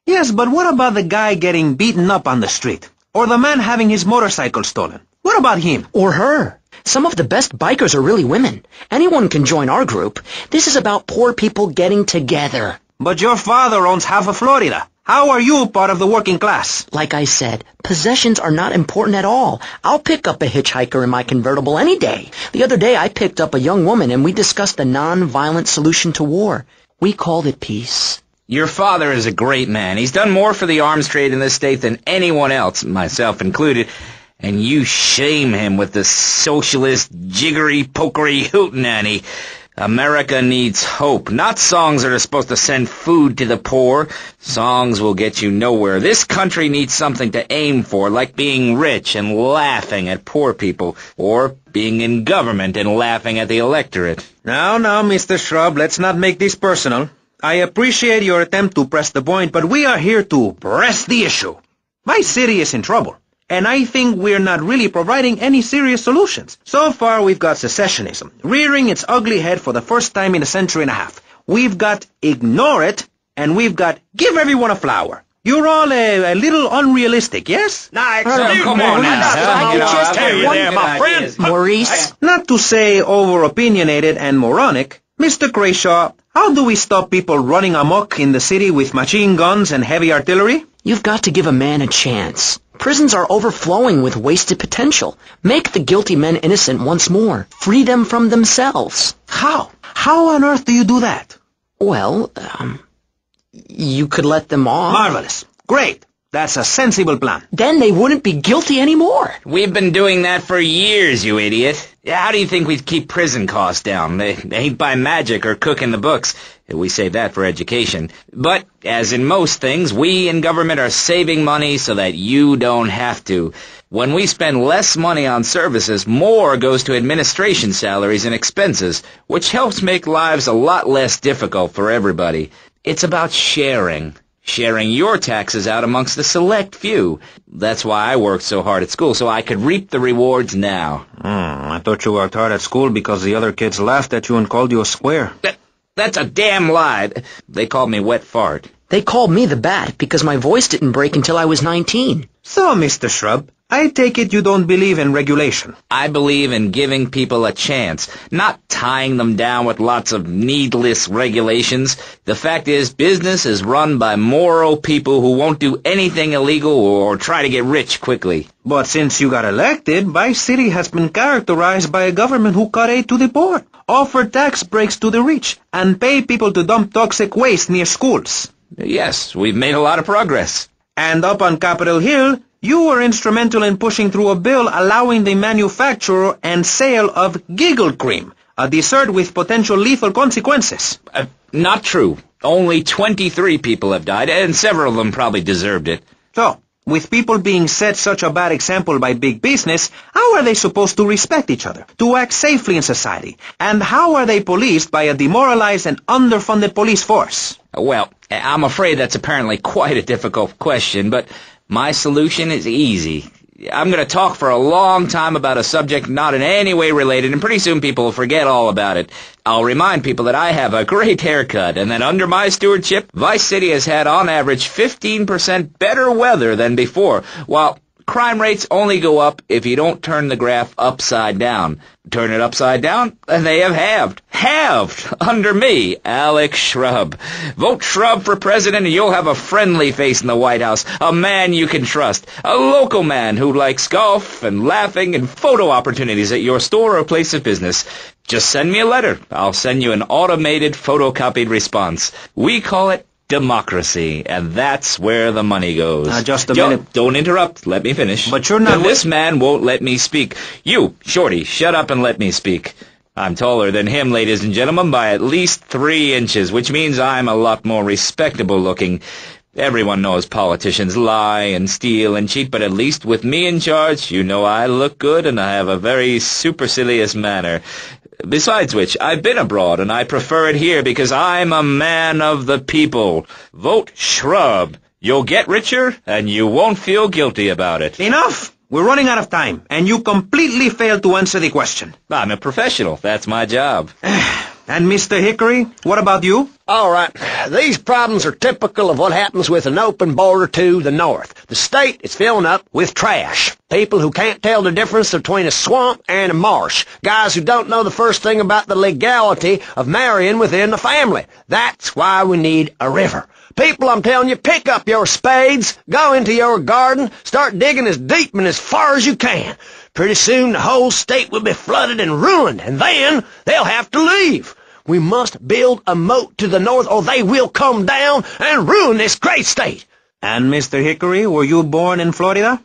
Speaker 1: Yes, but what about the guy getting beaten up on the street? Or the man having his motorcycle stolen? What about him?
Speaker 11: Or her? Some of the best bikers are really women. Anyone can join our group. This is about poor people getting together.
Speaker 1: But your father owns half of Florida. How are you part of the working class?
Speaker 11: Like I said, possessions are not important at all. I'll pick up a hitchhiker in my convertible any day. The other day I picked up a young woman and we discussed a non-violent solution to war. We called it peace.
Speaker 10: Your father is a great man. He's done more for the arms trade in this state than anyone else, myself included. And you shame him with the socialist, jiggery-pokery hootenanny. America needs hope, not songs that are supposed to send food to the poor. Songs will get you nowhere. This country needs something to aim for, like being rich and laughing at poor people, or being in government and laughing at the electorate.
Speaker 1: Now, Mr. Shrub, let's not make this personal. I appreciate your attempt to press the point, but we are here to press the issue. My city is in trouble, and I think we're not really providing any serious solutions. So far, we've got secessionism, rearing its ugly head for the first time in a century and a half. We've got ignore it, and we've got give everyone a flower. You're all a little unrealistic, yes?
Speaker 10: Come on now.
Speaker 11: My friend. Maurice?
Speaker 1: Not to say over-opinionated and moronic, Mr. Crashaw, how do we stop people running amok in the city with machine guns and heavy artillery?
Speaker 11: You've got to give a man a chance. Prisons are overflowing with wasted potential. Make the guilty men innocent once more. Free them from themselves.
Speaker 1: How? How on earth do you do that?
Speaker 11: Well, you could let them off.
Speaker 1: Marvelous. Great. That's a sensible plan.
Speaker 11: Then they wouldn't be guilty anymore.
Speaker 10: We've been doing that for years, you idiot. How do you think we'd keep prison costs down? They ain't by magic or cooking the books. We save that for education. But, as in most things, we in government are saving money so that you don't have to. When we spend less money on services, more goes to administration salaries and expenses, which helps make lives a lot less difficult for everybody. It's about sharing. Sharing your taxes out amongst the select few. That's why I worked so hard at school, so I could reap the rewards now.
Speaker 1: I thought you worked hard at school because the other kids laughed at you and called you a square.
Speaker 10: That's a damn lie. They called me wet fart.
Speaker 11: They called me the Bat because my voice didn't break until I was 19.
Speaker 1: So, Mr. Shrub, I take it you don't believe in regulation.
Speaker 10: I believe in giving people a chance, not tying them down with lots of needless regulations. The fact is, business is run by moral people who won't do anything illegal or try to get rich quickly.
Speaker 1: But since you got elected, Vice City has been characterized by a government who cut aid to the poor, offer tax breaks to the rich, and pay people to dump toxic waste near schools.
Speaker 10: Yes, we've made a lot of progress.
Speaker 1: And up on Capitol Hill, you were instrumental in pushing through a bill allowing the manufacture and sale of giggle cream, a dessert with potential lethal consequences.
Speaker 10: Not true. Only 23 people have died, and several of them probably deserved it.
Speaker 1: So, with people being set such a bad example by big business, how are they supposed to respect each other, to act safely in society? And how are they policed by a demoralized and underfunded police force?
Speaker 10: Well, I'm afraid that's apparently quite a difficult question, but my solution is easy. I'm going to talk for a long time about a subject not in any way related, and pretty soon people will forget all about it. I'll remind people that I have a great haircut, and that under my stewardship, Vice City has had on average 15% better weather than before, while crime rates only go up if you don't turn the graph upside down. Turn it upside down, and they have halved. Halved! Under me, Alex Shrub. Vote Shrub for president and you'll have a friendly face in the White House. A man you can trust. A local man who likes golf and laughing and photo opportunities at your store or place of business. Just send me a letter. I'll send you an automated photocopied response. We call it democracy, and that's where the money goes.
Speaker 1: Just a minute.
Speaker 10: Don't interrupt. Let me finish.
Speaker 1: But you're not...
Speaker 10: This man won't let me speak. You, Shorty, shut up and let me speak. I'm taller than him, ladies and gentlemen, by at least 3 inches, which means I'm a lot more respectable looking. Everyone knows politicians lie and steal and cheat, but at least with me in charge, you know I look good and I have a very supercilious manner. Besides which, I've been abroad, and I prefer it here because I'm a man of the people. Vote Shrub. You'll get richer, and you won't feel guilty about it.
Speaker 1: Enough! We're running out of time, and you completely failed to answer the question.
Speaker 10: I'm a professional. That's my job.
Speaker 1: And Mr. Hickory, what about you?
Speaker 12: All right, these problems are typical of what happens with an open border to the north. The state is filling up with trash. People who can't tell the difference between a swamp and a marsh. Guys who don't know the first thing about the legality of marrying within the family. That's why we need a river. People, I'm telling you, pick up your spades, go into your garden, start digging as deep and as far as you can. Pretty soon the whole state will be flooded and ruined, and then they'll have to leave. We must build a moat to the north, or they will come down and ruin this great state.
Speaker 1: And Mr. Hickory, were you born in Florida?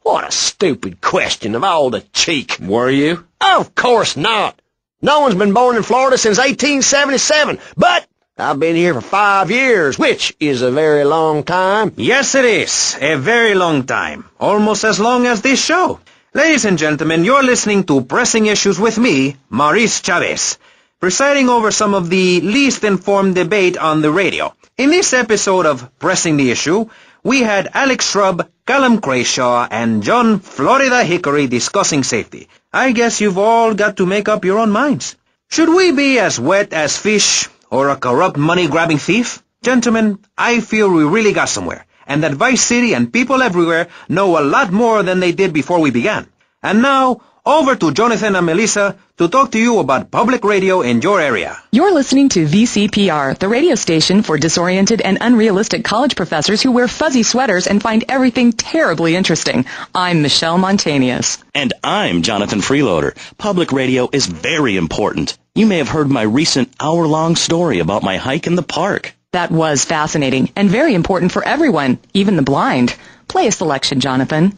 Speaker 12: What a stupid question of all the cheek.
Speaker 10: Were you?
Speaker 12: Of course not. No one's been born in Florida since 1877, but I've been here for 5 years, which is a very long time.
Speaker 1: Yes, it is. A very long time. Almost as long as this show. Ladies and gentlemen, you're listening to Pressing Issues with me, Maurice Chavez, presiding over some of the least informed debate on the radio. In this episode of Pressing the Issue, we had Alex Shrub, Callum Crayshaw, and John Florida Hickory discussing safety. I guess you've all got to make up your own minds. Should we be as wet as fish, or a corrupt money-grabbing thief? Gentlemen, I feel we really got somewhere, and that Vice City and people everywhere know a lot more than they did before we began. And now, over to Jonathan and Melissa to talk to you about public radio in your area.
Speaker 6: You're listening to VCPR, the radio station for disoriented and unrealistic college professors who wear fuzzy sweaters and find everything terribly interesting. I'm Michelle Montanius.
Speaker 5: And I'm Jonathan Freeloader. Public radio is very important. You may have heard my recent hour-long story about my hike in the park.
Speaker 6: That was fascinating and very important for everyone, even the blind. Play a selection, Jonathan.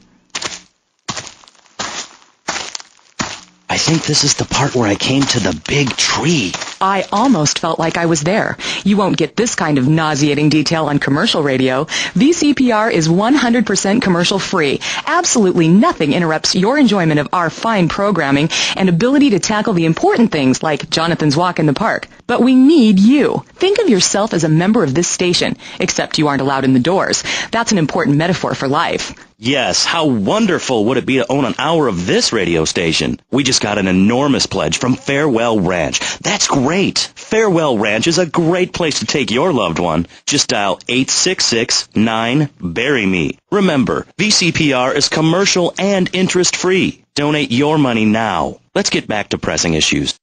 Speaker 5: I think this is the part where I came to the big tree.
Speaker 6: I almost felt like I was there. You won't get this kind of nauseating detail on commercial radio. VCPR is 100% commercial-free. Absolutely nothing interrupts your enjoyment of our fine programming and ability to tackle the important things like Jonathan's walk in the park. But we need you. Think of yourself as a member of this station, except you aren't allowed in the doors. That's an important metaphor for life.
Speaker 5: Yes, how wonderful would it be to own an hour of this radio station? We just got an enormous pledge from Farewell Ranch. That's great. Farewell Ranch is a great place to take your loved one. Just dial 866-9-BURY-ME. Remember, VCPR is commercial and interest-free. Donate your money now. Let's get back to pressing issues.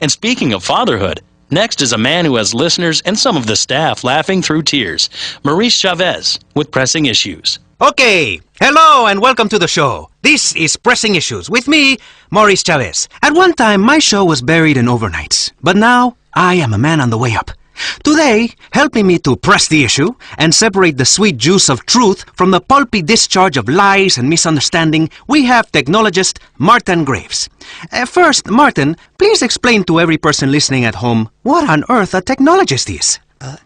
Speaker 13: And speaking of fatherhood, next is a man who has listeners and some of the staff laughing through tears. Maurice Chavez with Pressing Issues.
Speaker 1: Okay, hello and welcome to the show. This is Pressing Issues with me, Maurice Chavez. At one time, my show was buried in overnights, but now I am a man on the way up. Today, helping me to press the issue and separate the sweet juice of truth from the pulpy discharge of lies and misunderstanding, we have technologist Martin Graves. First, Martin, please explain to every person listening at home what on earth a technologist is.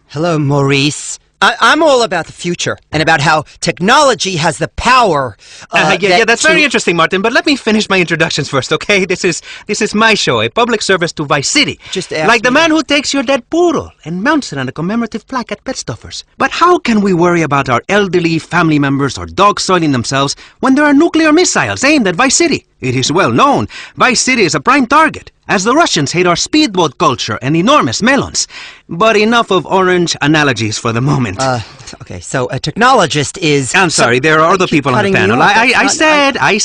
Speaker 14: Hello, Maurice. I'm all about the future and about how technology has the power.
Speaker 1: That's very interesting, Martin. But let me finish my introductions first, okay? This is my show, a public service to Vice City. Like the man who takes your dead poodle and mounts it on a commemorative plaque at Pet Stuffers. But how can we worry about our elderly family members or dogs soiling themselves when there are nuclear missiles aimed at Vice City? It is well known Vice City is a prime target, as the Russians hate our speedboat culture and enormous melons. But enough of orange analogies for the moment.
Speaker 14: Okay, so a technologist is...
Speaker 1: I'm sorry, there are other people on the panel. I said I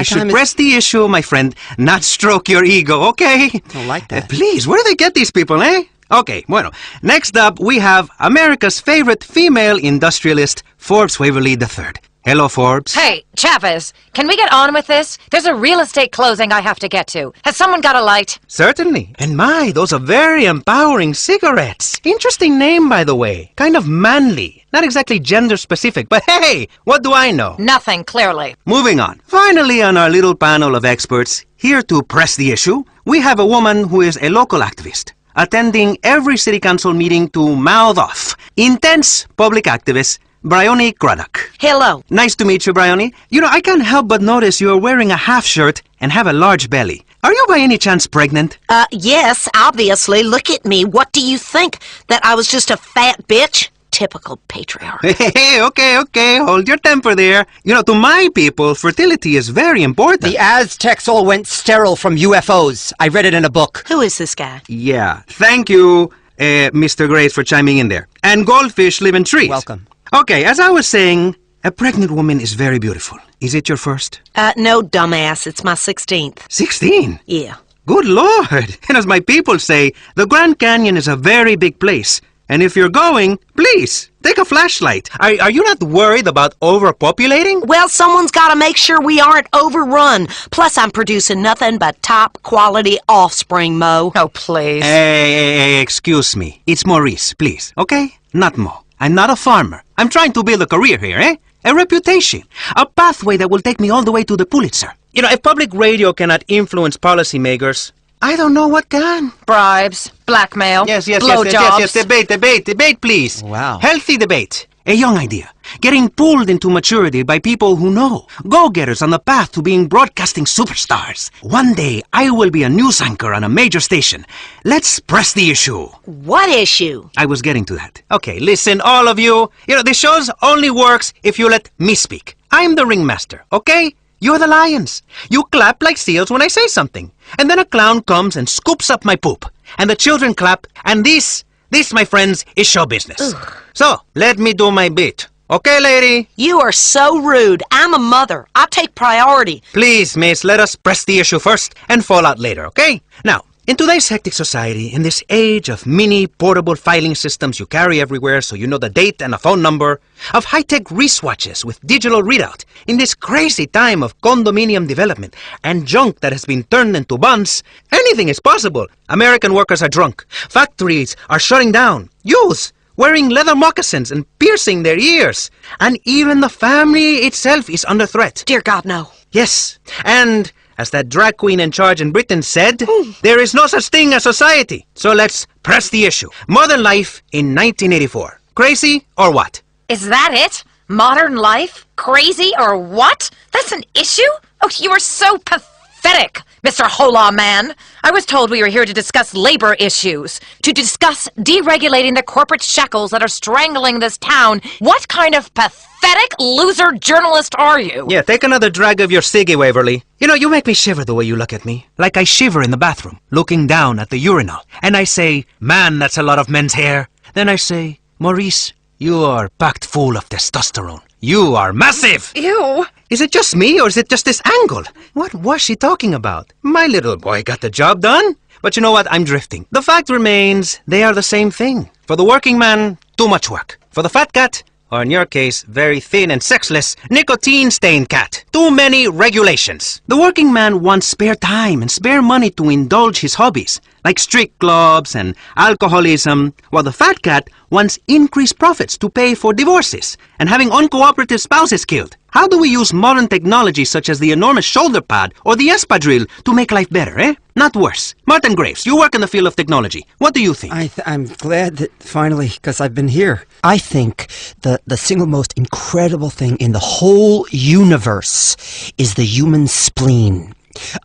Speaker 1: should press the issue, my friend, not stroke your ego, okay?
Speaker 14: I don't like that.
Speaker 1: Please, where do they get these people, eh? Okay, bueno. Next up, we have America's favorite female industrialist, Forbes Waverly III. Hello, Forbes.
Speaker 15: Hey, Chavez, can we get on with this? There's a real estate closing I have to get to. Has someone got a light?
Speaker 1: Certainly. And my, those are very empowering cigarettes. Interesting name, by the way. Kind of manly. Not exactly gender-specific, but hey, what do I know?
Speaker 15: Nothing, clearly.
Speaker 1: Moving on. Finally, on our little panel of experts, here to press the issue, we have a woman who is a local activist, attending every city council meeting to mouth off. Intense public activist, Bryony Craddock.
Speaker 16: Hello.
Speaker 1: Nice to meet you, Bryony. You know, I can't help but notice you're wearing a half shirt and have a large belly. Are you by any chance pregnant?
Speaker 16: Yes, obviously. Look at me. What do you think? That I was just a fat bitch? Typical patriarch.
Speaker 1: Hey, okay, hold your temper there. You know, to my people, fertility is very important.
Speaker 14: The Aztecs all went sterile from UFOs. I read it in a book.
Speaker 16: Who is this guy?
Speaker 1: Yeah, thank you, Mr. Grace, for chiming in there. And goldfish live in trees.
Speaker 14: Welcome.
Speaker 1: Okay, as I was saying, a pregnant woman is very beautiful. Is it your first?
Speaker 16: No, dumbass. It's my 16th.
Speaker 1: 16?
Speaker 16: Yeah.
Speaker 1: Good Lord. And as my people say, the Grand Canyon is a very big place. And if you're going, please, take a flashlight. Are you not worried about overpopulating?
Speaker 16: Well, someone's got to make sure we aren't overrun. Plus, I'm producing nothing but top-quality offspring, Mo.
Speaker 15: Oh, please.
Speaker 1: Hey, excuse me. It's Maurice, please, okay? Not Mo. I'm not a farmer. I'm trying to build a career here, eh? A reputation. A pathway that will take me all the way to the Pulitzer. You know, if public radio cannot influence policymakers, I don't know what can.
Speaker 15: Bribes, blackmail,
Speaker 1: Yes,
Speaker 15: blowjobs.
Speaker 1: Debate, please.
Speaker 14: Wow.
Speaker 1: Healthy debate. A young idea. Getting pulled into maturity by people who know. Go-getters on the path to being broadcasting superstars. One day, I will be a news anchor on a major station. Let's press the issue.
Speaker 16: What issue?
Speaker 1: I was getting to that. Okay, listen, all of you. You know, the shows only works if you let me speak. I'm the ringmaster, okay? You're the lions. You clap like seals when I say something. And then a clown comes and scoops up my poop. And the children clap. And this, my friends, is show business. Ugh. So, let me do my bit. Okay, lady?
Speaker 16: You are so rude. I'm a mother. I take priority.
Speaker 1: Please, miss, let us press the issue first and fall out later, okay? Now, in today's hectic society, in this age of mini portable filing systems you carry everywhere so you know the date and a phone number, of high-tech wristwatches with digital readout, in this crazy time of condominium development and junk that has been turned into buns, anything is possible. American workers are drunk. Factories are shutting down. Youths wearing leather moccasins and piercing their ears. And even the family itself is under threat.
Speaker 16: Dear God, no.
Speaker 1: Yes, and as that drag queen in charge in Britain said, there is no such thing as society. So let's press the issue. Modern life in 1984. Crazy or what?
Speaker 15: Is that it? Modern life? Crazy or what? That's an issue? Oh, you are so pathetic, Mr. Hola Man. I was told we were here to discuss labor issues, to discuss deregulating the corporate shackles that are strangling this town. What kind of pathetic loser journalist are you?
Speaker 1: Yeah, take another drag of your ciggy, Waverly. You know, you make me shiver the way you look at me. Like I shiver in the bathroom, looking down at the urinal. And I say, man, that's a lot of men's hair. Then I say, Maurice, you are packed full of testosterone. You are massive!
Speaker 15: Ew!
Speaker 1: Is it just me, or is it just this angle? What was she talking about? My little boy got the job done. But you know what? I'm drifting. The fact remains, they are the same thing. For the working man, too much work. For the fat cat, or in your case, very thin and sexless, nicotine-stained cat, too many regulations. The working man wants spare time and spare money to indulge his hobbies, like street clubs and alcoholism, while the fat cat wants increased profits to pay for divorces and having uncooperative spouses killed. How do we use modern technology such as the enormous shoulder pad or the espadrille to make life better, eh? Not worse. Martin Graves, you work in the field of technology. What do you think?
Speaker 14: I'm glad that finally, because I've been here. I think the single most incredible thing in the whole universe is the human spleen.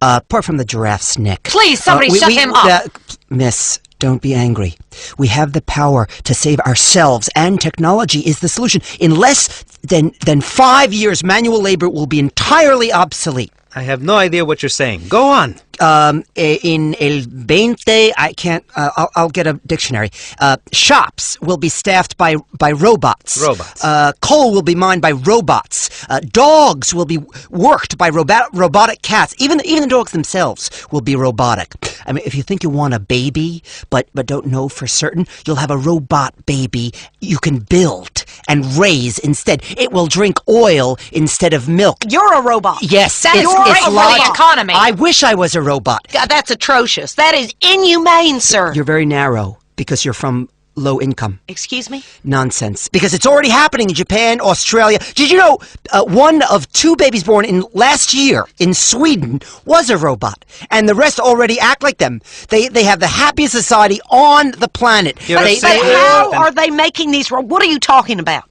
Speaker 14: Apart from the giraffe's neck.
Speaker 15: Please, somebody shut him up!
Speaker 14: Miss, don't be angry. We have the power to save ourselves, and technology is the solution. In less than 5 years, manual labor will be entirely obsolete.
Speaker 1: I have no idea what you're saying. Go on.
Speaker 14: In el 20, I can't, I'll get a dictionary. Shops will be staffed by robots.
Speaker 1: Robots.
Speaker 14: Coal will be mined by robots. Dogs will be worked by robotic cats. Even the dogs themselves will be robotic. I mean, if you think you want a baby, but don't know for certain, you'll have a robot baby you can build and raise instead. It will drink oil instead of milk.
Speaker 16: You're a robot.
Speaker 14: Yes,
Speaker 15: that is great for the economy.
Speaker 14: I wish I was a robot.
Speaker 16: God, that's atrocious. That is inhumane, sir.
Speaker 14: You're very narrow because you're from low income.
Speaker 16: Excuse me?
Speaker 14: Nonsense. Because it's already happening in Japan, Australia. Did you know 1 of 2 babies born in last year in Sweden was a robot? And the rest already act like them. They have the happiest society on the planet.
Speaker 16: But how are they making these? What are you talking about?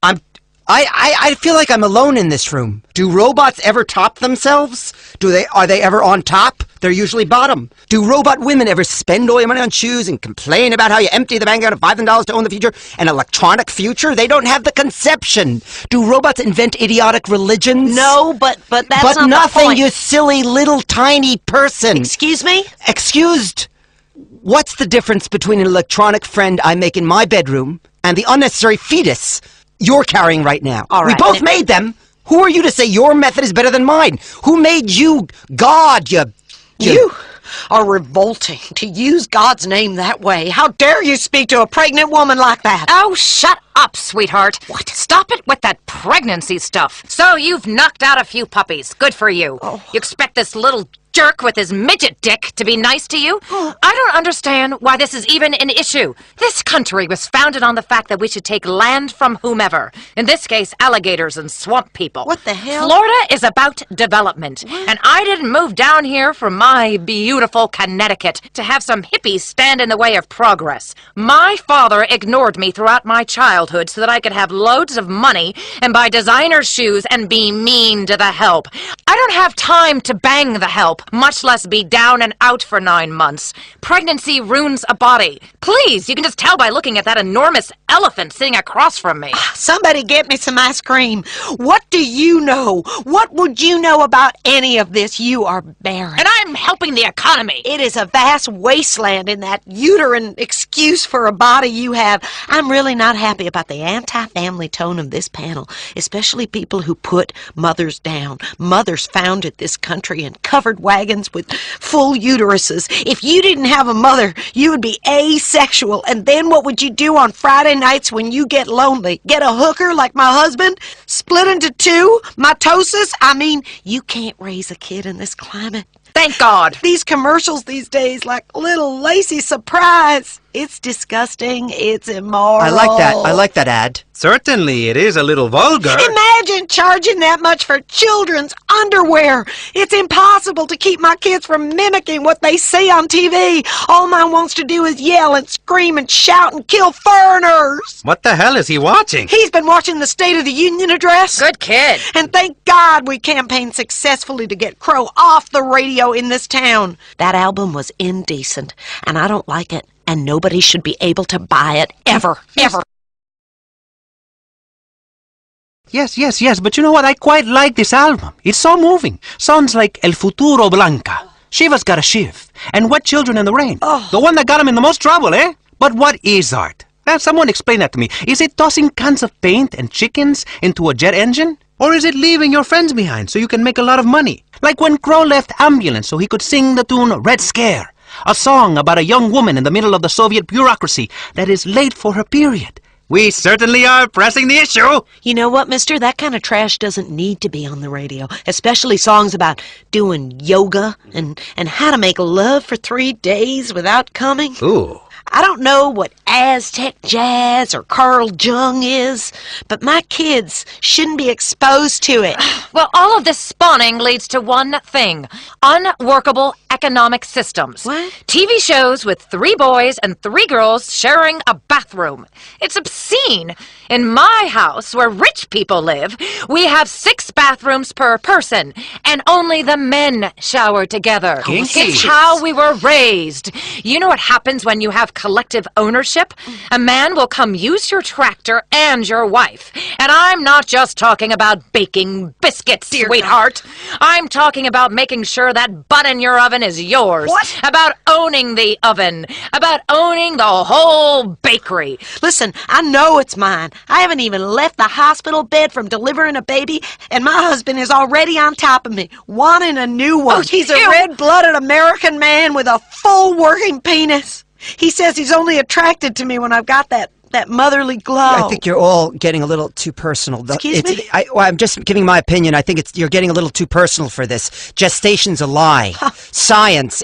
Speaker 14: I feel like I'm alone in this room. Do robots ever top themselves? Are they ever on top? They're usually bottom. Do robot women ever spend all your money on shoes and complain about how you empty the bank account of $5,000 to own the future? An electronic future? They don't have the conception. Do robots invent idiotic religions?
Speaker 16: No, but that's not the
Speaker 14: nothing,
Speaker 16: point.
Speaker 14: you silly little tiny person.
Speaker 16: Excuse me?
Speaker 14: Excused. What's the difference between an electronic friend I make in my bedroom and the unnecessary fetus you're carrying right now?
Speaker 16: All right.
Speaker 14: We both made them. Who are you to say your method is better than mine? Who made you God,
Speaker 16: You are revolting to use God's name that way. How dare you speak to a pregnant woman like that?
Speaker 15: Oh, shut up, sweetheart. What? Stop it with that pregnancy stuff. So you've knocked out a few puppies. Good for you.
Speaker 16: Oh.
Speaker 15: You expect this little jerk with his midget dick to be nice to you? I don't understand why this is even an issue. This country was founded on the fact that we should take land from whomever. In this case, alligators and swamp people.
Speaker 16: What the hell?
Speaker 15: Florida is about development. And I didn't move down here from my beautiful Connecticut to have some hippies stand in the way of progress. My father ignored me throughout my childhood so that I could have loads of money and buy designer shoes and be mean to the help. I don't have time to bang the help, much less be down and out for 9 months. Pregnancy ruins a body. Please, you can just tell by looking at that enormous elephant sitting across from me.
Speaker 16: Somebody get me some ice cream. What do you know? What would you know about any of this? You are barren.
Speaker 15: And I'm helping the economy.
Speaker 16: It is a vast wasteland in that uterine excuse for a body you have. I'm really not happy about the anti-family tone of this panel, especially people who put mothers down. Mothers founded this country and covered wagons with full uteruses. If you didn't have a mother, you would be asexual. And then what would you do on Friday nights when you get lonely? Get a hooker like my husband? Split into two? Mitosis? I mean, you can't raise a kid in this climate.
Speaker 15: Thank God.
Speaker 16: These commercials these days, like little lacy surprise. It's disgusting. It's immoral.
Speaker 14: I like that ad.
Speaker 1: Certainly, it is a little vulgar.
Speaker 16: Imagine charging that much for children's underwear. It's impossible to keep my kids from mimicking what they see on TV. All mine wants to do is yell and scream and shout and kill foreigners.
Speaker 1: What the hell is he watching?
Speaker 16: He's been watching the State of the Union address.
Speaker 15: Good kid.
Speaker 16: And thank God we campaigned successfully to get Crow off the radio in this town. That album was indecent, and I don't like it. And nobody should be able to buy it, ever, ever.
Speaker 1: Yes, but you know what? I quite like this album. It's so moving. Sounds like El Futuro Blanca. Shiva's got a shiv. And Wet Children in the Rain.
Speaker 16: Oh.
Speaker 1: The one that got him in the most trouble, eh? But what is art? Someone explain that to me. Is it tossing cans of paint and chickens into a jet engine? Or is it leaving your friends behind so you can make a lot of money? Like when Crow left Ambulance so he could sing the tune Red Scare. A song about a young woman in the middle of the Soviet bureaucracy that is late for her period. We certainly are pressing the issue.
Speaker 16: You know what, mister? That kind of trash doesn't need to be on the radio. Especially songs about doing yoga and how to make love for 3 days without coming.
Speaker 1: Ooh.
Speaker 16: I don't know what Aztec jazz or Carl Jung is, but my kids shouldn't be exposed to it.
Speaker 15: Well, all of this spawning leads to one thing. Unworkable economic systems.
Speaker 16: What?
Speaker 15: TV shows with 3 boys and 3 girls sharing a bathroom. It's obscene. In my house, where rich people live, we have 6 bathrooms per person, and only the men shower together.
Speaker 1: Kinky.
Speaker 15: It's how we were raised. You know what happens when you have collective ownership? A man will come use your tractor and your wife. And I'm not just talking about baking biscuits, sweetheart. I'm talking about making sure that butt in your oven is yours.
Speaker 16: What?
Speaker 15: About owning the oven. About owning the whole bakery.
Speaker 16: Listen, I know it's mine. I haven't even left the hospital bed from delivering a baby, and my husband is already on top of me, wanting a new one. He's a red-blooded American man with a full working penis. He says he's only attracted to me when I've got that motherly glow.
Speaker 14: I think you're all getting a little too personal.
Speaker 16: Excuse me?
Speaker 14: I'm just giving my opinion. I think you're getting a little too personal for this. Gestation's a lie. Science.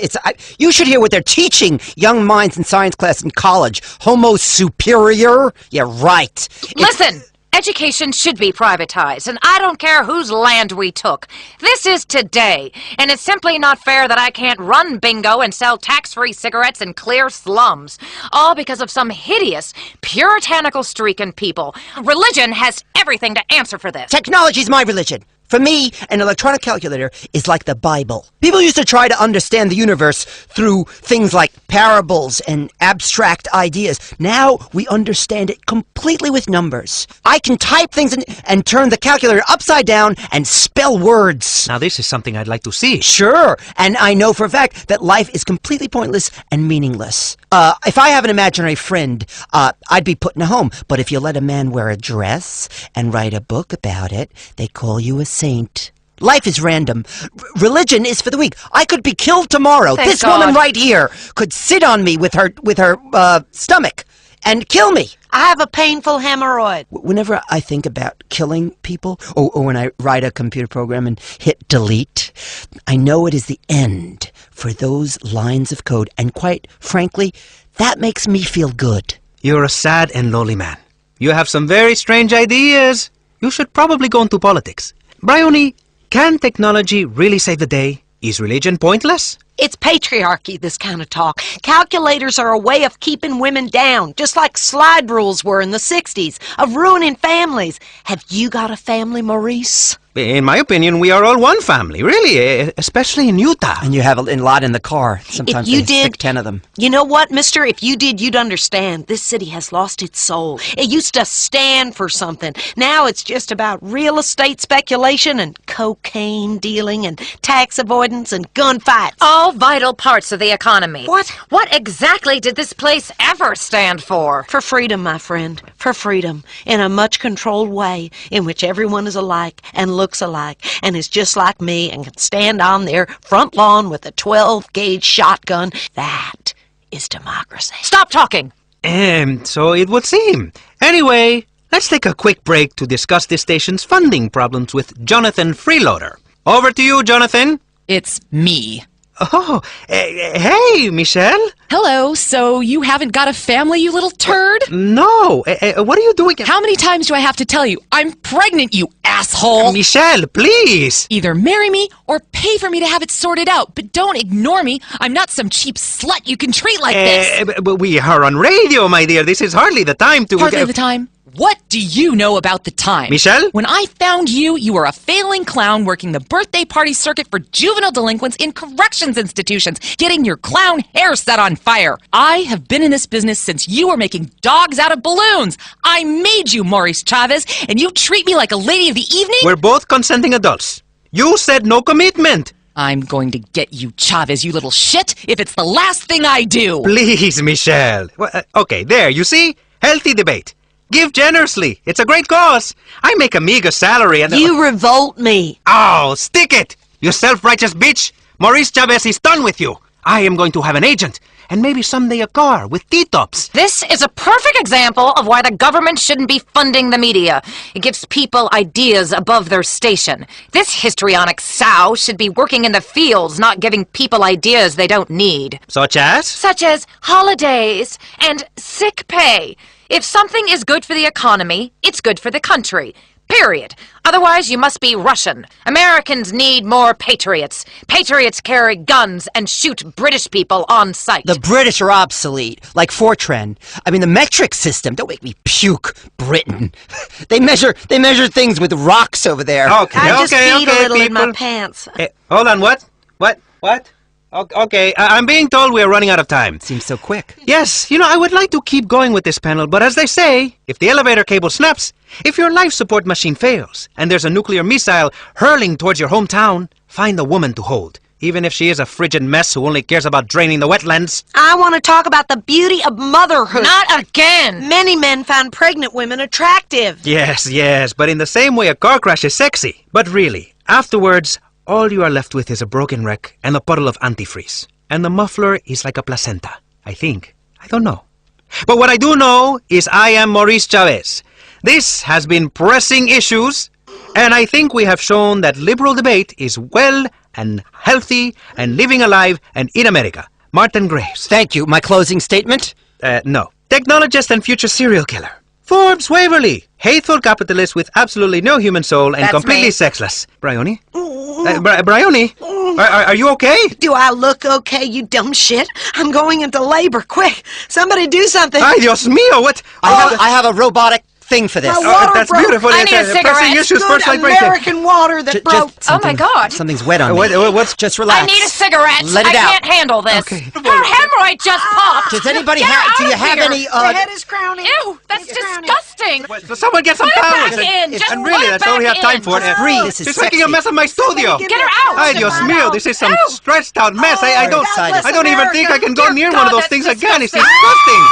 Speaker 14: You should hear what they're teaching young minds in science class in college. Homo superior? Yeah, right.
Speaker 15: Listen! Education should be privatized, and I don't care whose land we took. This is today, and it's simply not fair that I can't run bingo and sell tax-free cigarettes in clear slums, all because of some hideous, puritanical streak in people. Religion has everything to answer for this.
Speaker 14: Technology's my religion. For me, an electronic calculator is like the Bible. People used to try to understand the universe through things like parables and abstract ideas. Now we understand it completely with numbers. I can type things and turn the calculator upside down and spell words.
Speaker 1: Now this is something I'd like to see.
Speaker 14: Sure, and I know for a fact that life is completely pointless and meaningless. If I have an imaginary friend, I'd be put in a home. But if you let a man wear a dress and write a book about it, they call you a saint. Life is random. Religion is for the weak. I could be killed tomorrow.
Speaker 15: Thank
Speaker 14: This
Speaker 15: God.
Speaker 14: woman right here could sit on me with her stomach and kill me.
Speaker 16: I have a painful hemorrhoid.
Speaker 14: Whenever I think about killing people, or when I write a computer program and hit delete, I know it is the end for those lines of code. And quite frankly, that makes me feel good.
Speaker 1: You're a sad and lonely man. You have some very strange ideas. You should probably go into politics. Bryony, can technology really save the day? Is religion pointless?
Speaker 16: It's patriarchy, this kind of talk. Calculators are a way of keeping women down, just like slide rules were in the 60s, of ruining families. Have you got a family, Maurice?
Speaker 1: In my opinion, we are all one family, really, especially in Utah.
Speaker 14: And you have a lot in the car. Sometimes
Speaker 16: If you
Speaker 14: they stick
Speaker 16: did-
Speaker 14: 10 of them.
Speaker 16: You know what, mister? If you did, you'd understand. This city has lost its soul. It used to stand for something. Now it's just about real estate speculation and cocaine dealing and tax avoidance and gunfights.
Speaker 15: All vital parts of the economy.
Speaker 16: What?
Speaker 15: What exactly did this place ever stand for?
Speaker 16: For freedom, my friend. For freedom. In a much controlled way in which everyone is alike and looks alike and is just like me and can stand on their front lawn with a 12-gauge shotgun. That is democracy.
Speaker 15: Stop talking!
Speaker 1: So it would seem. Anyway, let's take a quick break to discuss this station's funding problems with Jonathan Freeloader. Over to you, Jonathan.
Speaker 6: It's me.
Speaker 1: Oh, hey, Michelle.
Speaker 6: Hello, so you haven't got a family, you little turd?
Speaker 1: No, what are you doing?
Speaker 6: How many times do I have to tell you? I'm pregnant, you asshole!
Speaker 1: Michelle, please!
Speaker 6: Either marry me or pay for me to have it sorted out, but don't ignore me. I'm not some cheap slut you can treat like this.
Speaker 1: But we are on radio, my dear. This is hardly the time to...
Speaker 6: Hardly the time? What do you know about the time?
Speaker 1: Michelle?
Speaker 6: When I found you, you were a failing clown working the birthday party circuit for juvenile delinquents in corrections institutions, getting your clown hair set on fire. I have been in this business since you were making dogs out of balloons. I made you, Maurice Chavez, and you treat me like a lady of the evening?
Speaker 1: We're both consenting adults. You said no commitment.
Speaker 6: I'm going to get you, Chavez, you little shit, if it's the last thing I do.
Speaker 1: Please, Michelle. Okay, there, you see? Healthy debate. Give generously. It's a great cause. I make a meager salary and...
Speaker 16: You revolt me.
Speaker 1: Oh, stick it! You self-righteous bitch! Maurice Chavez is done with you. I am going to have an agent. And maybe someday a car with T-tops.
Speaker 15: This is a perfect example of why the government shouldn't be funding the media. It gives people ideas above their station. This histrionic sow should be working in the fields, not giving people ideas they don't need.
Speaker 1: Such as?
Speaker 15: Such as holidays and sick pay. If something is good for the economy, it's good for the country. Period. Otherwise, you must be Russian. Americans need more patriots. Patriots carry guns and shoot British people on sight.
Speaker 14: The British are obsolete, like Fortran. I mean, the metric system. Don't make me puke, Britain. They measure things with rocks over there.
Speaker 1: Okay,
Speaker 16: I just peed a little
Speaker 1: people.
Speaker 16: in my pants.
Speaker 1: Hold on, what? What? Okay, I'm being told we are running out of time.
Speaker 14: Seems so quick.
Speaker 1: Yes, I would like to keep going with this panel, but as they say, if the elevator cable snaps, if your life support machine fails, and there's a nuclear missile hurling towards your hometown, find a woman to hold. Even if she is a frigid mess who only cares about draining the wetlands.
Speaker 16: I want to talk about the beauty of motherhood.
Speaker 15: Not again!
Speaker 16: Many men find pregnant women attractive.
Speaker 1: Yes, but in the same way a car crash is sexy. But really, afterwards, all you are left with is a broken wreck and a puddle of antifreeze. And the muffler is like a placenta, I think. I don't know. But what I do know is I am Maurice Chavez. This has been Pressing Issues, and I think we have shown that liberal debate is well and healthy and living alive and in America. Martin Graves.
Speaker 14: Thank you. My closing statement?
Speaker 1: No. Technologist and future serial killer. Forbes Waverly, hateful capitalist with absolutely no human soul and
Speaker 15: That's
Speaker 1: completely
Speaker 15: me.
Speaker 1: sexless. Bryony? Bryony? Are you okay?
Speaker 16: Do I look okay, you dumb shit? I'm going into labor. Quick, somebody do something.
Speaker 1: Ay, Dios mío, what?
Speaker 14: I have a robotic thing for this.
Speaker 16: My water
Speaker 1: That's
Speaker 16: broke.
Speaker 1: beautiful.
Speaker 15: I need a cigarette.
Speaker 1: Pressing issues
Speaker 16: Good
Speaker 1: first, like breaking.
Speaker 16: American water that broke.
Speaker 15: Oh my God.
Speaker 14: Something's wet on me.
Speaker 1: What's
Speaker 14: Just relax.
Speaker 15: I need a cigarette.
Speaker 14: Let it
Speaker 15: I
Speaker 14: out.
Speaker 15: can't handle this.
Speaker 1: Okay.
Speaker 15: Her hemorrhoid just popped.
Speaker 14: Does anybody
Speaker 15: Get
Speaker 14: have?
Speaker 15: out
Speaker 14: Do you
Speaker 15: of
Speaker 14: have
Speaker 15: here.
Speaker 14: any?
Speaker 16: The head is crowning.
Speaker 15: Ew, that's
Speaker 16: It's crowning.
Speaker 15: disgusting.
Speaker 1: So someone get some
Speaker 15: Put it
Speaker 1: towels.
Speaker 15: back in. Just
Speaker 1: And
Speaker 15: put
Speaker 1: really,
Speaker 15: it
Speaker 1: that's all we
Speaker 15: back
Speaker 1: have time
Speaker 15: in.
Speaker 1: for.
Speaker 14: Just breathe. This is
Speaker 1: She's making a
Speaker 14: sexy.
Speaker 1: mess of my studio.
Speaker 15: Get her out.
Speaker 1: Ay, Dios mío, this is some
Speaker 15: Ew.
Speaker 1: stretched out mess.
Speaker 16: Oh,
Speaker 1: I don't
Speaker 16: God bless
Speaker 1: even think I can go
Speaker 15: Dear
Speaker 1: near one
Speaker 15: God,
Speaker 1: of those
Speaker 15: that's
Speaker 1: things again. It's
Speaker 15: disgusting.
Speaker 1: disgusting.